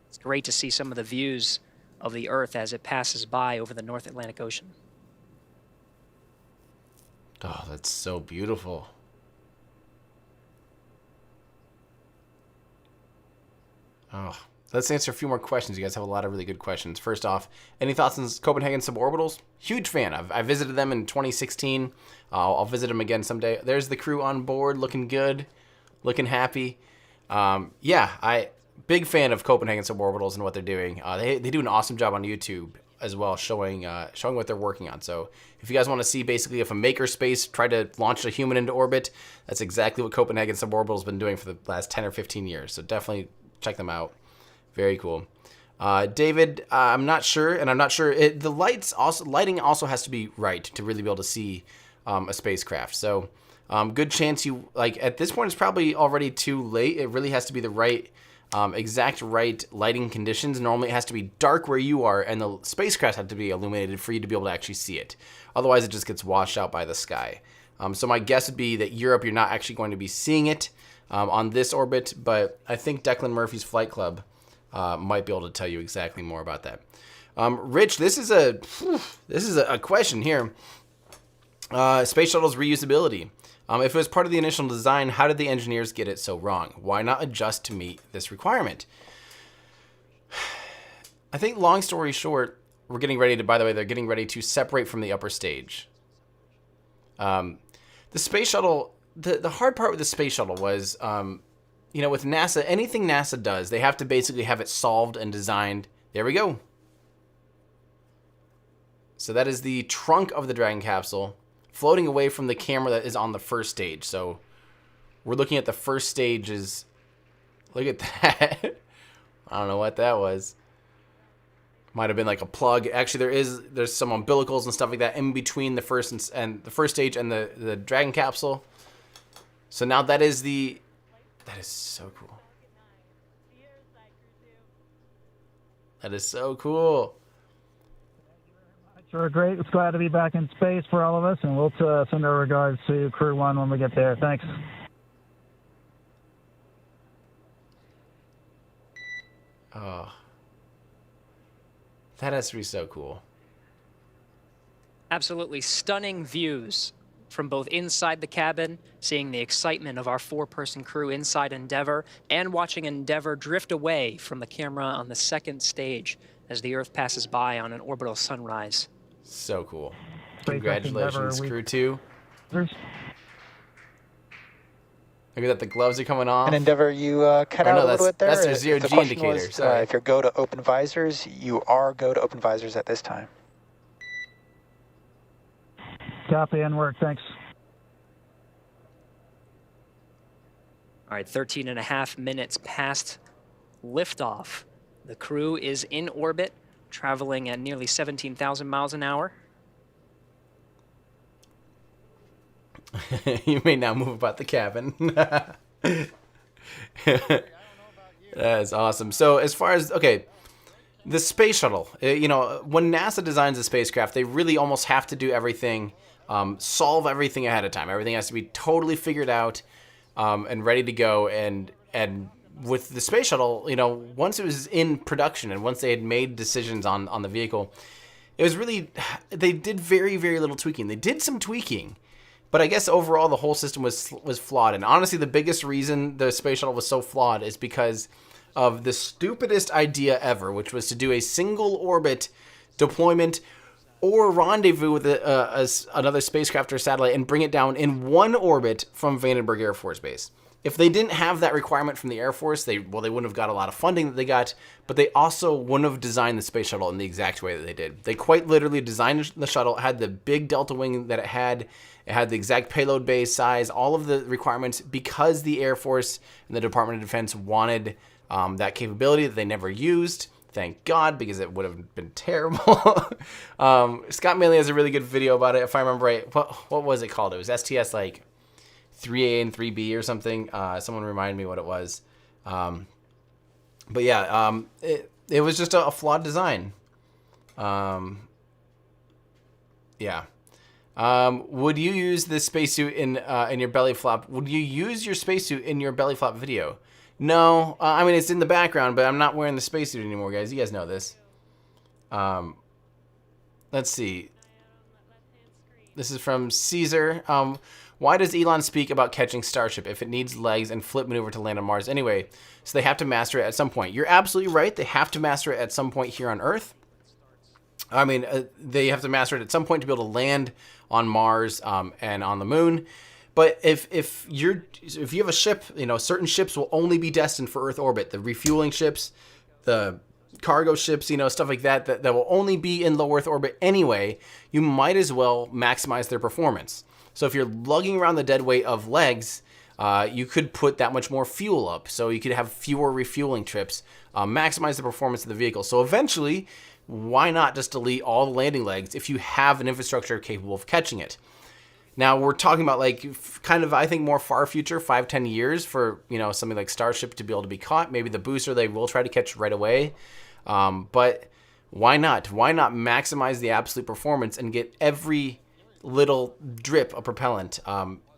It's great to see some of the views of the Earth as it passes by over the North Atlantic Ocean. Oh, that's so beautiful. Oh, let's answer a few more questions. You guys have a lot of really good questions. First off, any thoughts on Copenhagen suborbitals? Huge fan. I visited them in 2016. I'll visit them again someday. There's the crew on board, looking good, looking happy. Big fan of Copenhagen suborbitals and what they're doing. They do an awesome job on YouTube as well, showing what they're working on. So if you guys want to see basically if a makerspace tried to launch a human into orbit, that's exactly what Copenhagen suborbital has been doing for the last 10 or 15 years. So definitely check them out. Very cool. David, I'm not sure, and I'm not sure. The lighting also has to be right to really be able to see a spacecraft. So good chance at this point it's probably already too late. It really has to be the right, exact right lighting conditions. Normally it has to be dark where you are, and the spacecraft have to be illuminated for you to be able to actually see it. Otherwise it just gets washed out by the sky. So my guess would be that Europe, you're not actually going to be seeing it on this orbit, but I think Declan Murphy's Flight Club might be able to tell you exactly more about that. Rich, this is a question here. Space shuttle's reusability. If it was part of the initial design, how did the engineers get it so wrong? Why not adjust to meet this requirement? I think long story short, they're getting ready to separate from the upper stage. The space shuttle, the hard part with the space shuttle was, with NASA, anything NASA does, they have to basically have it solved and designed. There we go. So that is the trunk of the Dragon capsule floating away from the camera that is on the first stage. So we're looking at the first stages. Look at that. I don't know what that was. Might have been like a plug. Actually, there's some umbilicals and stuff like that in between the first and the first stage and the Dragon capsule. So now that is so cool. That is so cool. Sure, great. It's glad to be back in space for all of us, and we'll send our regards to Crew 1 when we get there. Thanks. Oh. That has to be so cool. Absolutely stunning views from both inside the cabin, seeing the excitement of our 4-person crew inside Endeavour, and watching Endeavour drift away from the camera on the second stage as the Earth passes by on an orbital sunrise. So cool. Congratulations, Crew 2. Look at that, the gloves are coming off. And Endeavour, you cut Oh, out no, a little bit there. That's their If zero the G question indicator. was, Sorry. if you're go to open visors, you are go to open visors at this time. Copy and work. Thanks. All right, 13.5 minutes past liftoff. The crew is in orbit, traveling at nearly 17,000 miles an hour. You may now move about the cabin. That is awesome. So as far as, okay, the space shuttle, you know, when NASA designs a spacecraft, they really almost have to do everything, solve everything ahead of time. Everything has to be totally figured out and ready to go. And with the space shuttle, you know, once it was in production and once they had made decisions on the vehicle, it was really, they did very, very little tweaking. They did some tweaking, but I guess overall the whole system was flawed. And honestly, the biggest reason the space shuttle was so flawed is because of the stupidest idea ever, which was to do a single orbit deployment or rendezvous with another spacecraft or satellite and bring it down in one orbit from Vandenberg Air Force Base. If they didn't have that requirement from the Air Force, they wouldn't have got a lot of funding that they got, but they also wouldn't have designed the space shuttle in the exact way that they did. They quite literally designed the shuttle, it had the big delta wing that it had the exact payload bay size, all of the requirements, because the Air Force and the Department of Defense wanted that capability that they never used. Thank God, because it would have been terrible. Scott Maley has a really good video about it, if I remember right. What was it called? It was STS like 3A and 3B or something. Someone remind me what it was. But yeah, it was just a flawed design. Yeah. Would you use this spacesuit in your belly flop? Would you use your spacesuit in your belly flop video? No, I mean, it's in the background, but I'm not wearing the spacesuit anymore, guys. You guys know this. Let's see. This is from Caesar. Why does Elon speak about catching Starship if it needs legs and flip maneuver to land on Mars anyway? So they have to master it at some point. You're absolutely right. They have to master it at some point here on Earth. I mean, they have to master it at some point to be able to land on Mars and on the Moon. But if you have a ship, you know, certain ships will only be destined for Earth orbit. The refueling ships, the cargo ships, you know, stuff like that will only be in low Earth orbit anyway. You might as well maximize their performance. So if you're lugging around the dead weight of legs, you could put that much more fuel up. So you could have fewer refueling trips, maximize the performance of the vehicle. So eventually, why not just delete all the landing legs if you have an infrastructure capable of catching it? Now we're talking about like kind of, I think, more far future, 5-10 years for, you know, something like Starship to be able to be caught. Maybe the booster they will try to catch right away. But why not? Why not maximize the absolute performance and get every little drip of propellant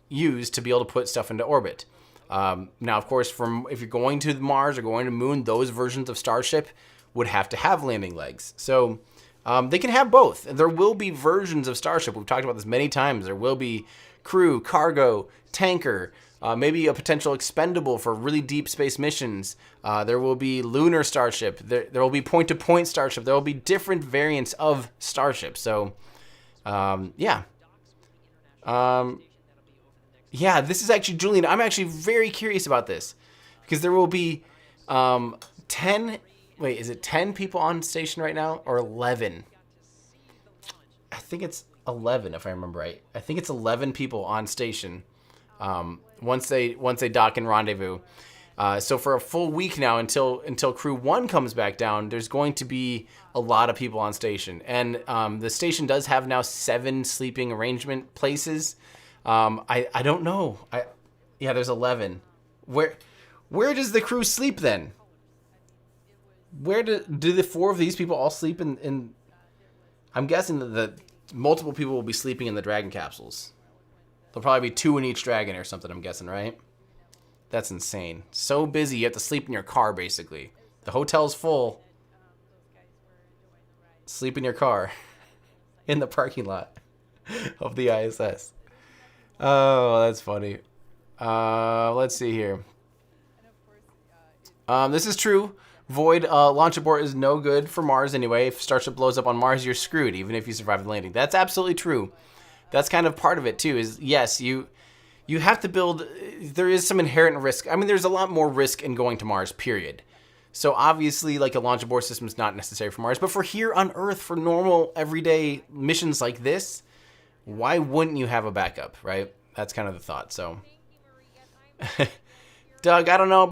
used to be able to put stuff into orbit? Now, of course, if you're going to Mars or going to Moon, those versions of Starship would have to have landing legs. So they can have both. There will be versions of Starship. We've talked about this many times. There will be crew, cargo, tanker, maybe a potential expendable for really deep space missions. There will be lunar Starship. There will be point-to-point Starship. There will be different variants of Starship. So, yeah. Yeah, this is actually, Julian, I'm actually very curious about this. Because there will be 10... Wait, is it 10 people on station right now or 11? I think it's 11 if I remember right. I think it's 11 people on station once they dock and rendezvous. So for a full week now until Crew 1 comes back down, there's going to be a lot of people on station. And the station does have now 7 sleeping arrangement places. I don't know. Yeah, there's 11. Where does the crew sleep then? Where do the 4 of these people all sleep in? I'm guessing that multiple people will be sleeping in the Dragon capsules. There'll probably be 2 in each Dragon or something, I'm guessing, right? That's insane. So busy, you have to sleep in your car, basically. The hotel's full. Sleep in your car. In the parking lot of the ISS. Oh, that's funny. Let's see here. This is true. Void launch abort is no good for Mars anyway. If Starship blows up on Mars, you're screwed, even if you survive the landing. That's absolutely true. That's kind of part of it too. Is yes, you have to build. There is some inherent risk. I mean, there's a lot more risk in going to Mars. Period. So obviously, like a launch abort system is not necessary for Mars, but for here on Earth, for normal everyday missions like this, why wouldn't you have a backup, right? That's kind of the thought. So, Doug, I don't know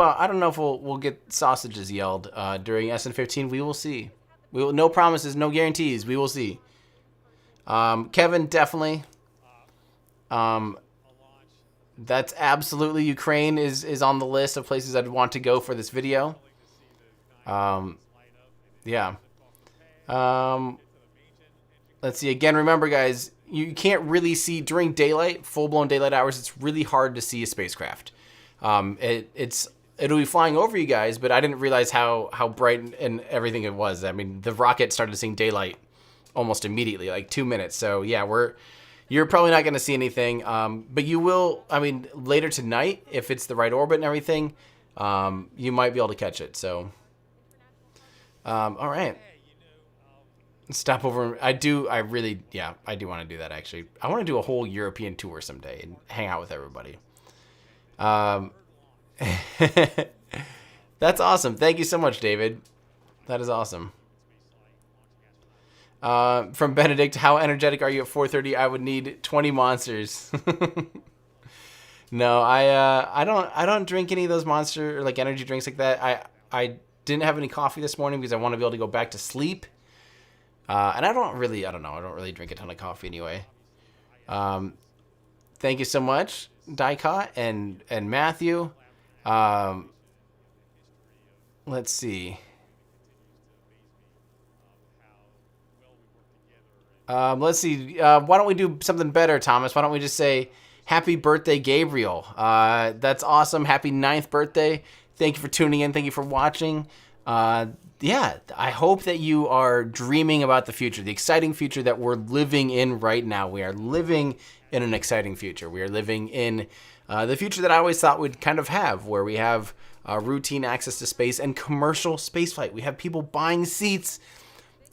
if we'll get sausages yelled during SN15. We will see. No promises, no guarantees. We will see. Kevin, definitely. That's absolutely Ukraine is on the list of places I'd want to go for this video. Yeah. Let's see. Again, remember, guys, you can't really see during daylight, full-blown daylight hours. It's really hard to see a spacecraft. It'll be flying over you guys, but I didn't realize how bright and everything it was. I mean, the rocket started seeing daylight almost immediately, like 2 minutes. So yeah, you're probably not going to see anything. But you will. I mean, later tonight, if it's the right orbit and everything, you might be able to catch it. So. All right. Stop over. I really do want to do that, actually. I want to do a whole European tour someday and hang out with everybody. That's awesome. Thank you so much, David. That is awesome. From Benedict, how energetic are you at 4:30? I would need 20 monsters. No, I don't drink any of those monster or like energy drinks like that. I didn't have any coffee this morning because I want to be able to go back to sleep. And I don't really drink a ton of coffee anyway. Thank you so much, Daika and Matthew. Let's see. Let's see. Why don't we do something better, Thomas? Why don't we just say, happy birthday, Gabriel. That's awesome. Happy 9th birthday. Thank you for tuning in. Thank you for watching. Yeah, I hope that you are dreaming about the future, the exciting future that we're living in right now. We are living in an exciting future. We are living in the future that I always thought we'd kind of have, where we have routine access to space and commercial spaceflight. We have people buying seats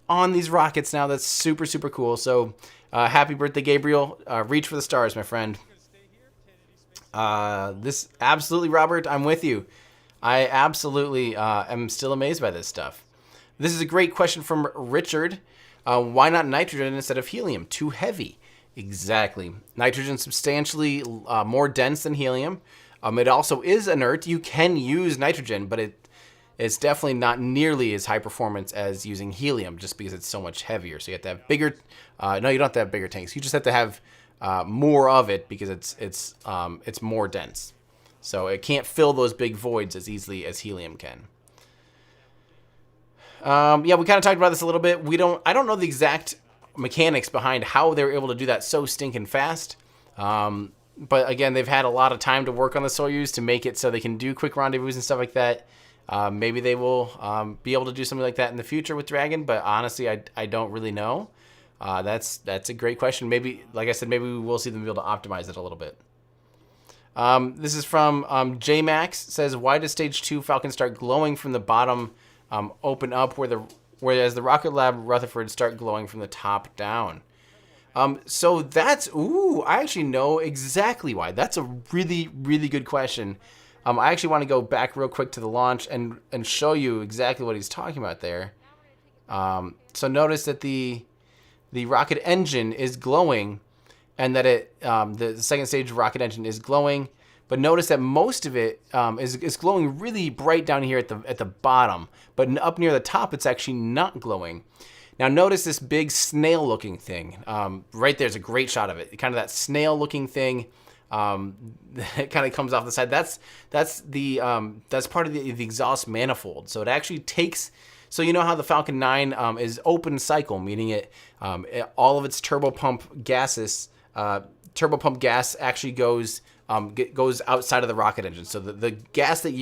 on these rockets now. That's super, super cool. So happy birthday, Gabriel. Reach for the stars, my friend. This absolutely, Robert, I'm with you. I absolutely am still amazed by this stuff. This is a great question from Richard. Why not nitrogen instead of helium? Too heavy. Exactly. Nitrogen substantially more dense than helium. It also is inert. You can use nitrogen, but it's definitely not nearly as high performance as using helium, just because it's so much heavier. So you have to have bigger. No, you don't have to have bigger tanks. You just have to have more of it because it's more dense. So it can't fill those big voids as easily as helium can. Yeah, we kind of talked about this a little bit. I don't know the exact mechanics behind how they were able to do that so stinking fast. But again, they've had a lot of time to work on the Soyuz to make it so they can do quick rendezvous and stuff like that. Maybe they will be able to do something like that in the future with Dragon, but honestly, I don't really know. That's a great question. Maybe, like I said, maybe we will see them be able to optimize it a little bit. This is from JMax. Says, why does stage 2 Falcon start glowing from the bottom, open up, whereas the Rocket Lab Rutherford start glowing from the top down? So that's, I actually know exactly why. That's a really, really good question. I actually want to go back real quick to the launch and show you exactly what he's talking about there. So notice that the rocket engine is glowing, and that the second stage rocket engine is glowing. But notice that most of it is glowing really bright down here at the bottom, but up near the top it's actually not glowing. Now notice this big snail-looking thing. Right there's a great shot of it. Kind of that snail-looking thing. It kind of comes off the side. That's part of the exhaust manifold. So it actually takes So you know how the Falcon 9 is open cycle, meaning all of its turbopump gas actually goes outside of the rocket engine. So the gas that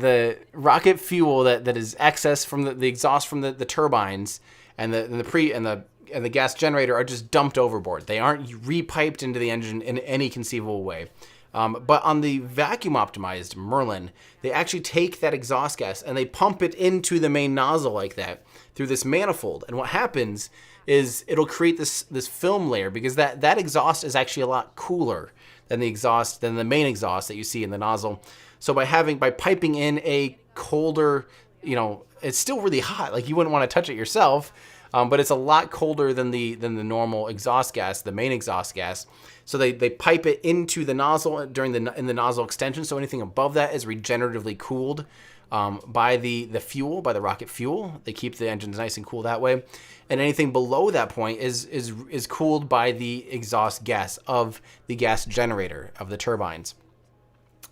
the rocket fuel that is excess from the exhaust from the turbines and the gas generator are just dumped overboard. They aren't repiped into the engine in any conceivable way. But on the vacuum optimized Merlin, they actually take that exhaust gas and they pump it into the main nozzle like that through this manifold. And what happens is it'll create this film layer, because that exhaust is actually a lot cooler than the main exhaust that you see in the nozzle. So by piping in a colder, it's still really hot. Like, you wouldn't want to touch it yourself, but it's a lot colder than the normal exhaust gas, the main exhaust gas. So they pipe it into the nozzle in the nozzle extension. So anything above that is regeneratively cooled by the fuel, by the rocket fuel. They keep the engines nice and cool that way. And anything below that point is cooled by the exhaust gas of the gas generator of the turbines.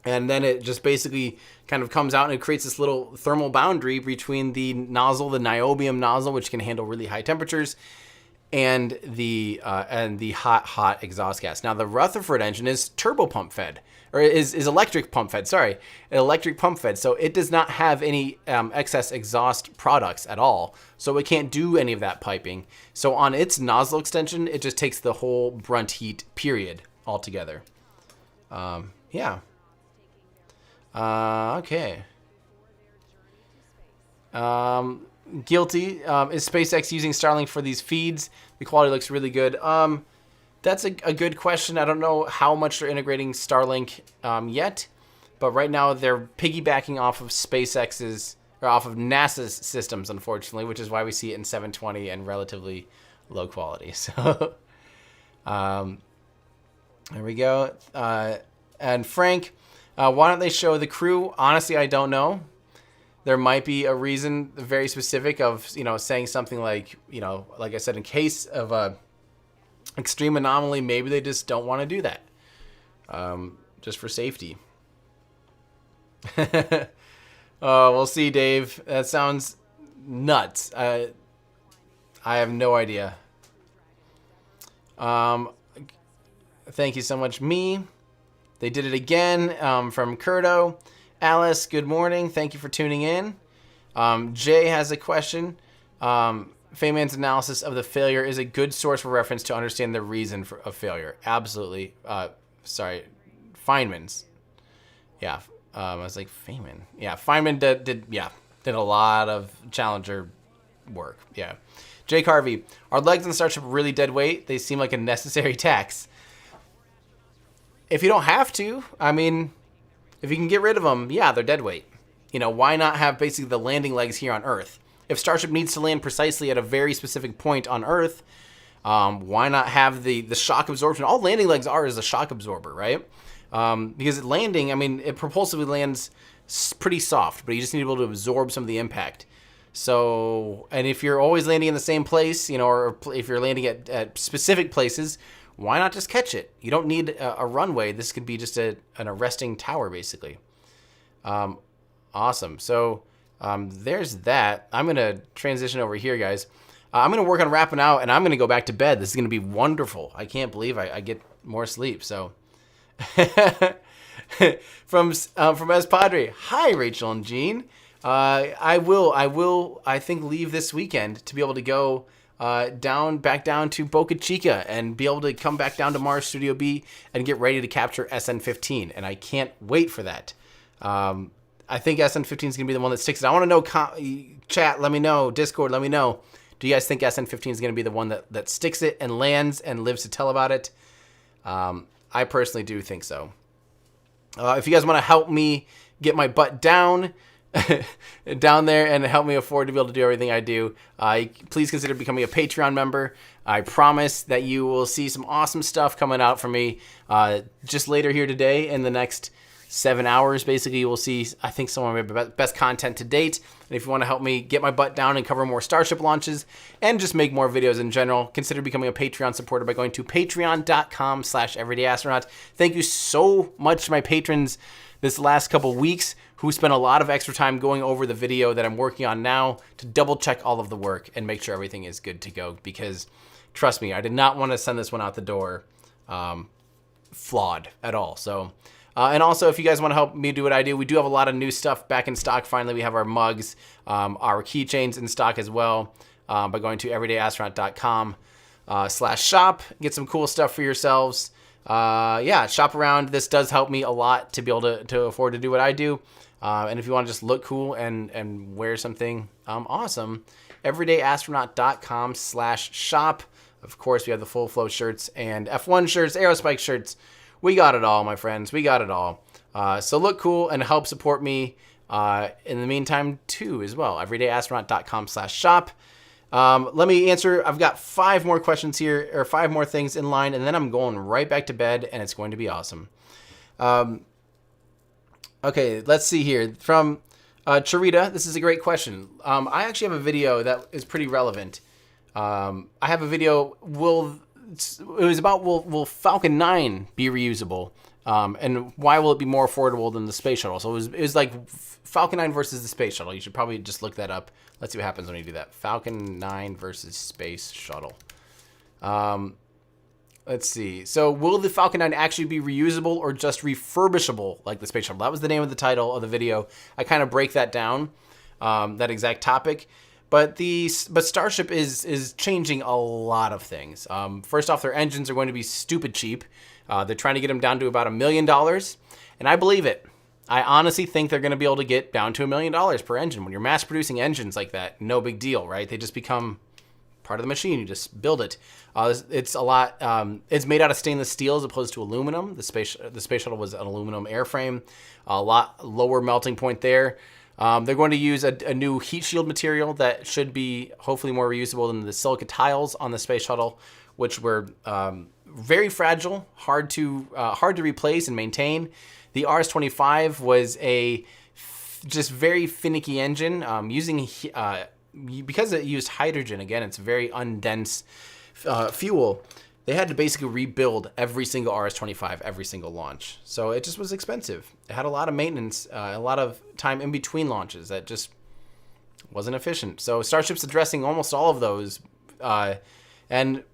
And then it just basically kind of comes out and it creates this little thermal boundary between the nozzle, the niobium nozzle, which can handle really high temperatures, and the hot exhaust gas. Now, the Rutherford engine is turbopump fed, or is electric pump fed. Sorry, electric pump fed. So it does not have any excess exhaust products at all. So it can't do any of that piping. So on its nozzle extension, it just takes the whole brunt heat period altogether. Yeah. Okay. Guilty. Is SpaceX using Starlink for these feeds? The quality looks really good. That's a good question. I don't know how much they're integrating Starlink yet, but right now they're piggybacking off of SpaceX's, or off of NASA's systems, unfortunately, which is why we see it in 720 and relatively low quality. So, there we go. And Frank, why don't they show the crew? Honestly, I don't know. There might be a reason very specific of, saying something like, like I said, in case of a extreme anomaly, maybe they just don't want to do that. Just for safety. We'll see, Dave. That sounds nuts. I have no idea. Thank you so much, Me. They did it again, from Curto. Alice, good morning. Thank you for tuning in. Jay has a question. Feynman's analysis of the failure is a good source for reference to understand the reason of failure. Absolutely. Sorry, Feynman's. Yeah, I was like, Feynman. Yeah, Feynman did a lot of Challenger work. Yeah. Jake Harvey, are legs in the Starship really dead weight? They seem like a necessary tax. If you don't have to, I mean, if you can get rid of them, yeah, they're dead weight. Why not have basically the landing legs here on Earth? If Starship needs to land precisely at a very specific point on Earth, why not have the shock absorption? All landing legs are is a shock absorber, right? Because landing, I mean, it propulsively lands pretty soft, but you just need to be able to absorb some of the impact. So, and if you're always landing in the same place, or if you're landing at specific places, why not just catch it? You don't need a runway. This could be just an arresting tower, basically. Awesome. So there's that. I'm going to transition over here, guys. I'm going to work on wrapping out, and I'm going to go back to bed. This is going to be wonderful. I can't believe I get more sleep. So from Es Padre, hi, Rachel and Jean. I will, I think, leave this weekend to be able to go back down to Boca Chica and be able to come back down to Mars Studio B and get ready to capture SN15. And I can't wait for that. I think SN15 is going to be the one that sticks. I want to know, chat, let me know, Discord, let me know. Do you guys think SN15 is going to be the one that sticks it and lands and lives to tell about it? I personally do think so. If you guys want to help me get my butt down there and help me afford to be able to do everything I do, please consider becoming a Patreon member. I promise that you will see some awesome stuff coming out from me just later here today. In the next 7 hours, basically, you will see, I think, some of my best content to date. And if you want to help me get my butt down and cover more Starship launches and just make more videos in general, consider becoming a Patreon supporter by going to patreon.com/everydayastronaut. Thank you so much to my patrons this last couple weeks who spent a lot of extra time going over the video that I'm working on now to double check all of the work and make sure everything is good to go, because trust me, I did not want to send this one out the door flawed at all. So, and also, if you guys want to help me do what I do, we do have a lot of new stuff back in stock. Finally, we have our mugs, our keychains in stock as well, by going to everydayastronaut.com/shop. Get some cool stuff for yourselves. Yeah, shop around. This does help me a lot to be able to afford to do what I do. And if you want to just look cool and wear something awesome, everydayastronaut.com/shop. Of course, we have the full flow shirts and F1 shirts, Aerospike shirts. We got it all, my friends. We got it all. So look cool and help support me in the meantime, too, as well. everydayastronaut.com/shop. Let me answer. I've got 5 more questions here, or 5 more things in line, and then I'm going right back to bed, and it's going to be awesome. Okay, let's see here. From Charita, this is a great question. I actually have a video that is pretty relevant. I have a video, will Falcon 9 be reusable? And why will it be more affordable than the space shuttle? So it was like Falcon 9 versus the space shuttle. You should probably just look that up. Let's see what happens when you do that. Falcon 9 versus space shuttle. Let's see. So will the Falcon 9 actually be reusable or just refurbishable like the space shuttle? That was the name of the title of the video. I kind of break that down, that exact topic. But Starship is changing a lot of things. First off, their engines are going to be stupid cheap. They're trying to get them down to about $1 million, and I believe it. I honestly think they're going to be able to get down to $1 million per engine. When you're mass producing engines like that, no big deal, right? They just become part of the machine. You just build it. It's a lot. It's made out of stainless steel as opposed to aluminum. The space shuttle was an aluminum airframe. A lot lower melting point there. They're going to use a new heat shield material that should be hopefully more reusable than the silica tiles on the space shuttle, which were very fragile, hard to replace and maintain. The RS-25 was a just very finicky engine, because it used hydrogen. Again, it's a very undense fuel. They had to basically rebuild every single RS-25, every single launch. So it just was expensive. It had a lot of maintenance, a lot of time in between launches that just wasn't efficient. So Starship's addressing almost all of those. And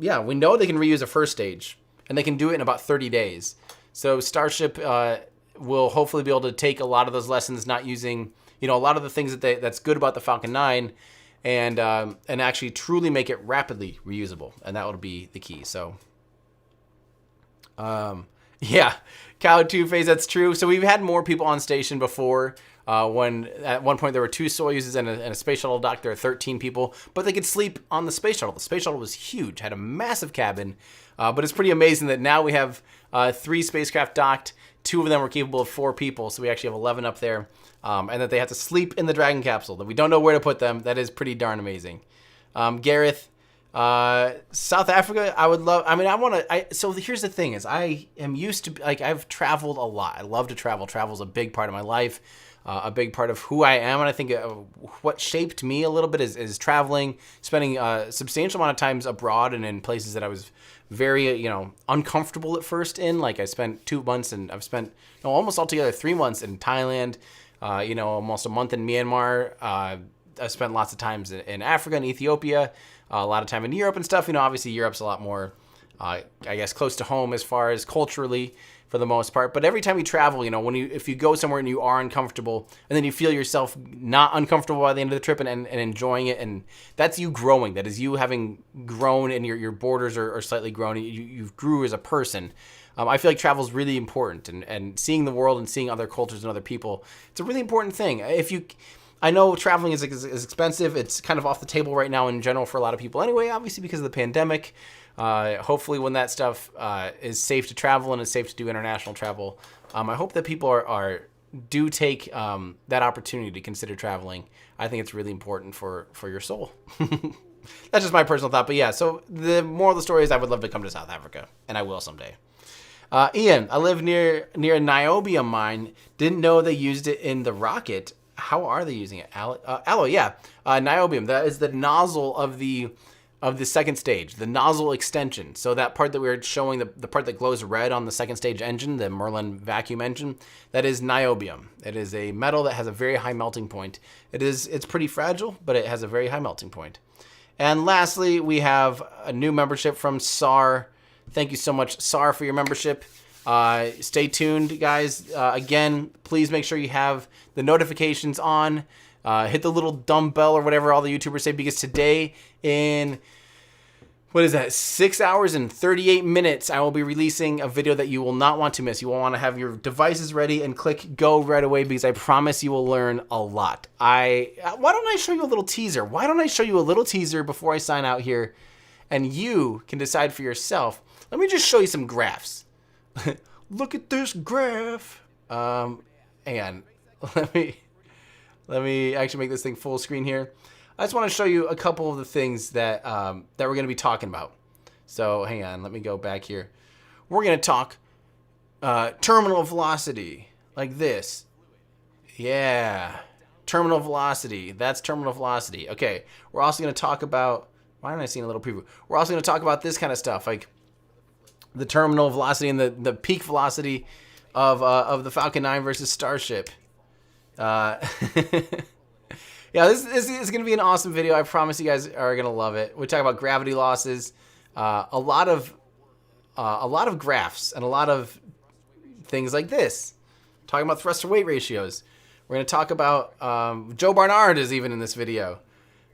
yeah, we know they can reuse a first stage, and they can do it in about 30 days. So Starship will hopefully be able to take a lot of those lessons, not using, a lot of the things that's good about the Falcon 9, and actually truly make it rapidly reusable, and that would be the key. So, yeah, Cow Two-Face, that's true. So we've had more people on station before. When at one point there were 2 Soyuzes and a space shuttle dock. There are 13 people, but they could sleep on the space shuttle. The space shuttle was huge, had a massive cabin, but it's pretty amazing that now we have 3 spacecraft docked. 2 of them were capable of 4 people, so we actually have 11 up there. And that they have to sleep in the Dragon capsule, that we don't know where to put them. That is pretty darn amazing. Gareth, South Africa, I would love, so here's the thing is I am used to, I've traveled a lot. I love to travel. Travel's a big part of my life, a big part of who I am. And I think what shaped me a little bit is traveling, spending a substantial amount of times abroad and in places that I was very, uncomfortable at first in. Like I spent 2 months, and I've spent almost altogether 3 months in Thailand. Almost a month in Myanmar. I spent lots of times in Africa and Ethiopia, a lot of time in Europe and stuff. Obviously Europe's a lot more, I guess, close to home as far as culturally for the most part. But every time you travel, if you go somewhere and you are uncomfortable, and then you feel yourself not uncomfortable by the end of the trip and enjoying it, and that's you growing. That is you having grown, and your borders are slightly grown. You grew as a person. I feel like travel is really important, and seeing the world and seeing other cultures and other people, it's a really important thing. I know traveling is expensive. It's kind of off the table right now in general for a lot of people anyway, obviously because of the pandemic. Hopefully when that stuff is safe to travel and is safe to do international travel, I hope that people do take that opportunity to consider traveling. I think it's really important for your soul. That's just my personal thought. But yeah, so the moral of the story is I would love to come to South Africa, and I will someday. Ian, I live near a niobium mine. Didn't know they used it in the rocket. How are they using it? Alloy, yeah. Niobium, that is the nozzle of the of the second stage, the nozzle extension. So that part that we were showing, the part that glows red on the second stage engine, the Merlin vacuum engine, that is niobium. It is a metal that has a very high melting point. It's pretty fragile, but it has a very high melting point. And lastly, we have a new membership from SAR. Thank you so much, SAR, for your membership. Stay tuned, guys. Again, please make sure you have the notifications on. Hit the little dumb bell or whatever all the YouTubers say, because today in, what is that, 6 hours and 38 minutes, I will be releasing a video that you will not want to miss. You will want to have your devices ready and click go right away, because I promise you will learn a lot. Why don't I show you a little teaser? Why don't I show you a little teaser before I sign out here, and you can decide for yourself. Let me just show you some graphs. Look at this graph. Hang on. Let me actually make this thing full screen here. I just want to show you a couple of the things that that we're going to be talking about. So hang on, let me go back here. We're going to talk terminal velocity, like this. Yeah, terminal velocity. That's terminal velocity. Okay, we're also going to talk about, why aren't I seeing a little preview? We're also going to talk about this kind of stuff, like the terminal velocity and the peak velocity of the Falcon 9 versus Starship. Yeah, this is going to be an awesome video. I promise you guys are going to love it. We talk about gravity losses, a lot of graphs, and a lot of things like this. Talking about thrust to weight ratios. We're going to talk about Joe Barnard is even in this video.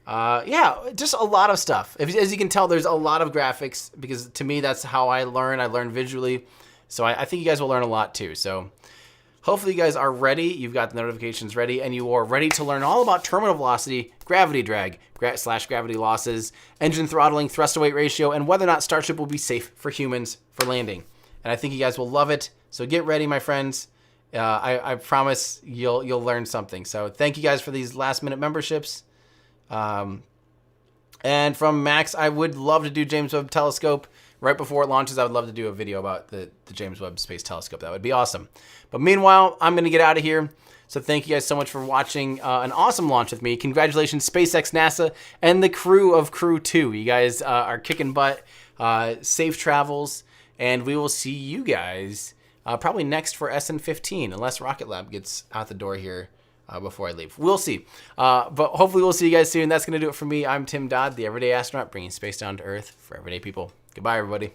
Yeah, just a lot of stuff. As you can tell, there's a lot of graphics, because to me that's how I learn. I learn visually, so I think you guys will learn a lot too. So hopefully you guys are ready. You've got the notifications ready, and you are ready to learn all about terminal velocity, gravity drag, / gravity losses, engine throttling, thrust to weight ratio, and whether or not Starship will be safe for humans for landing. And I think you guys will love it. So get ready, my friends. I promise you'll learn something. So thank you guys for these last-minute memberships. And from Max, I would love to do James Webb Telescope. Right before it launches, I would love to do a video about the James Webb Space Telescope. That would be awesome. But meanwhile, I'm going to get out of here. So thank you guys so much for watching an awesome launch with me. Congratulations, SpaceX, NASA, and the crew of Crew 2. You guys are kicking butt. Safe travels. And we will see you guys probably next for SN15, unless Rocket Lab gets out the door here before I leave. We'll see. But hopefully we'll see you guys soon. That's going to do it for me. I'm Tim Dodd, the Everyday Astronaut, bringing space down to Earth for everyday people. Goodbye, everybody.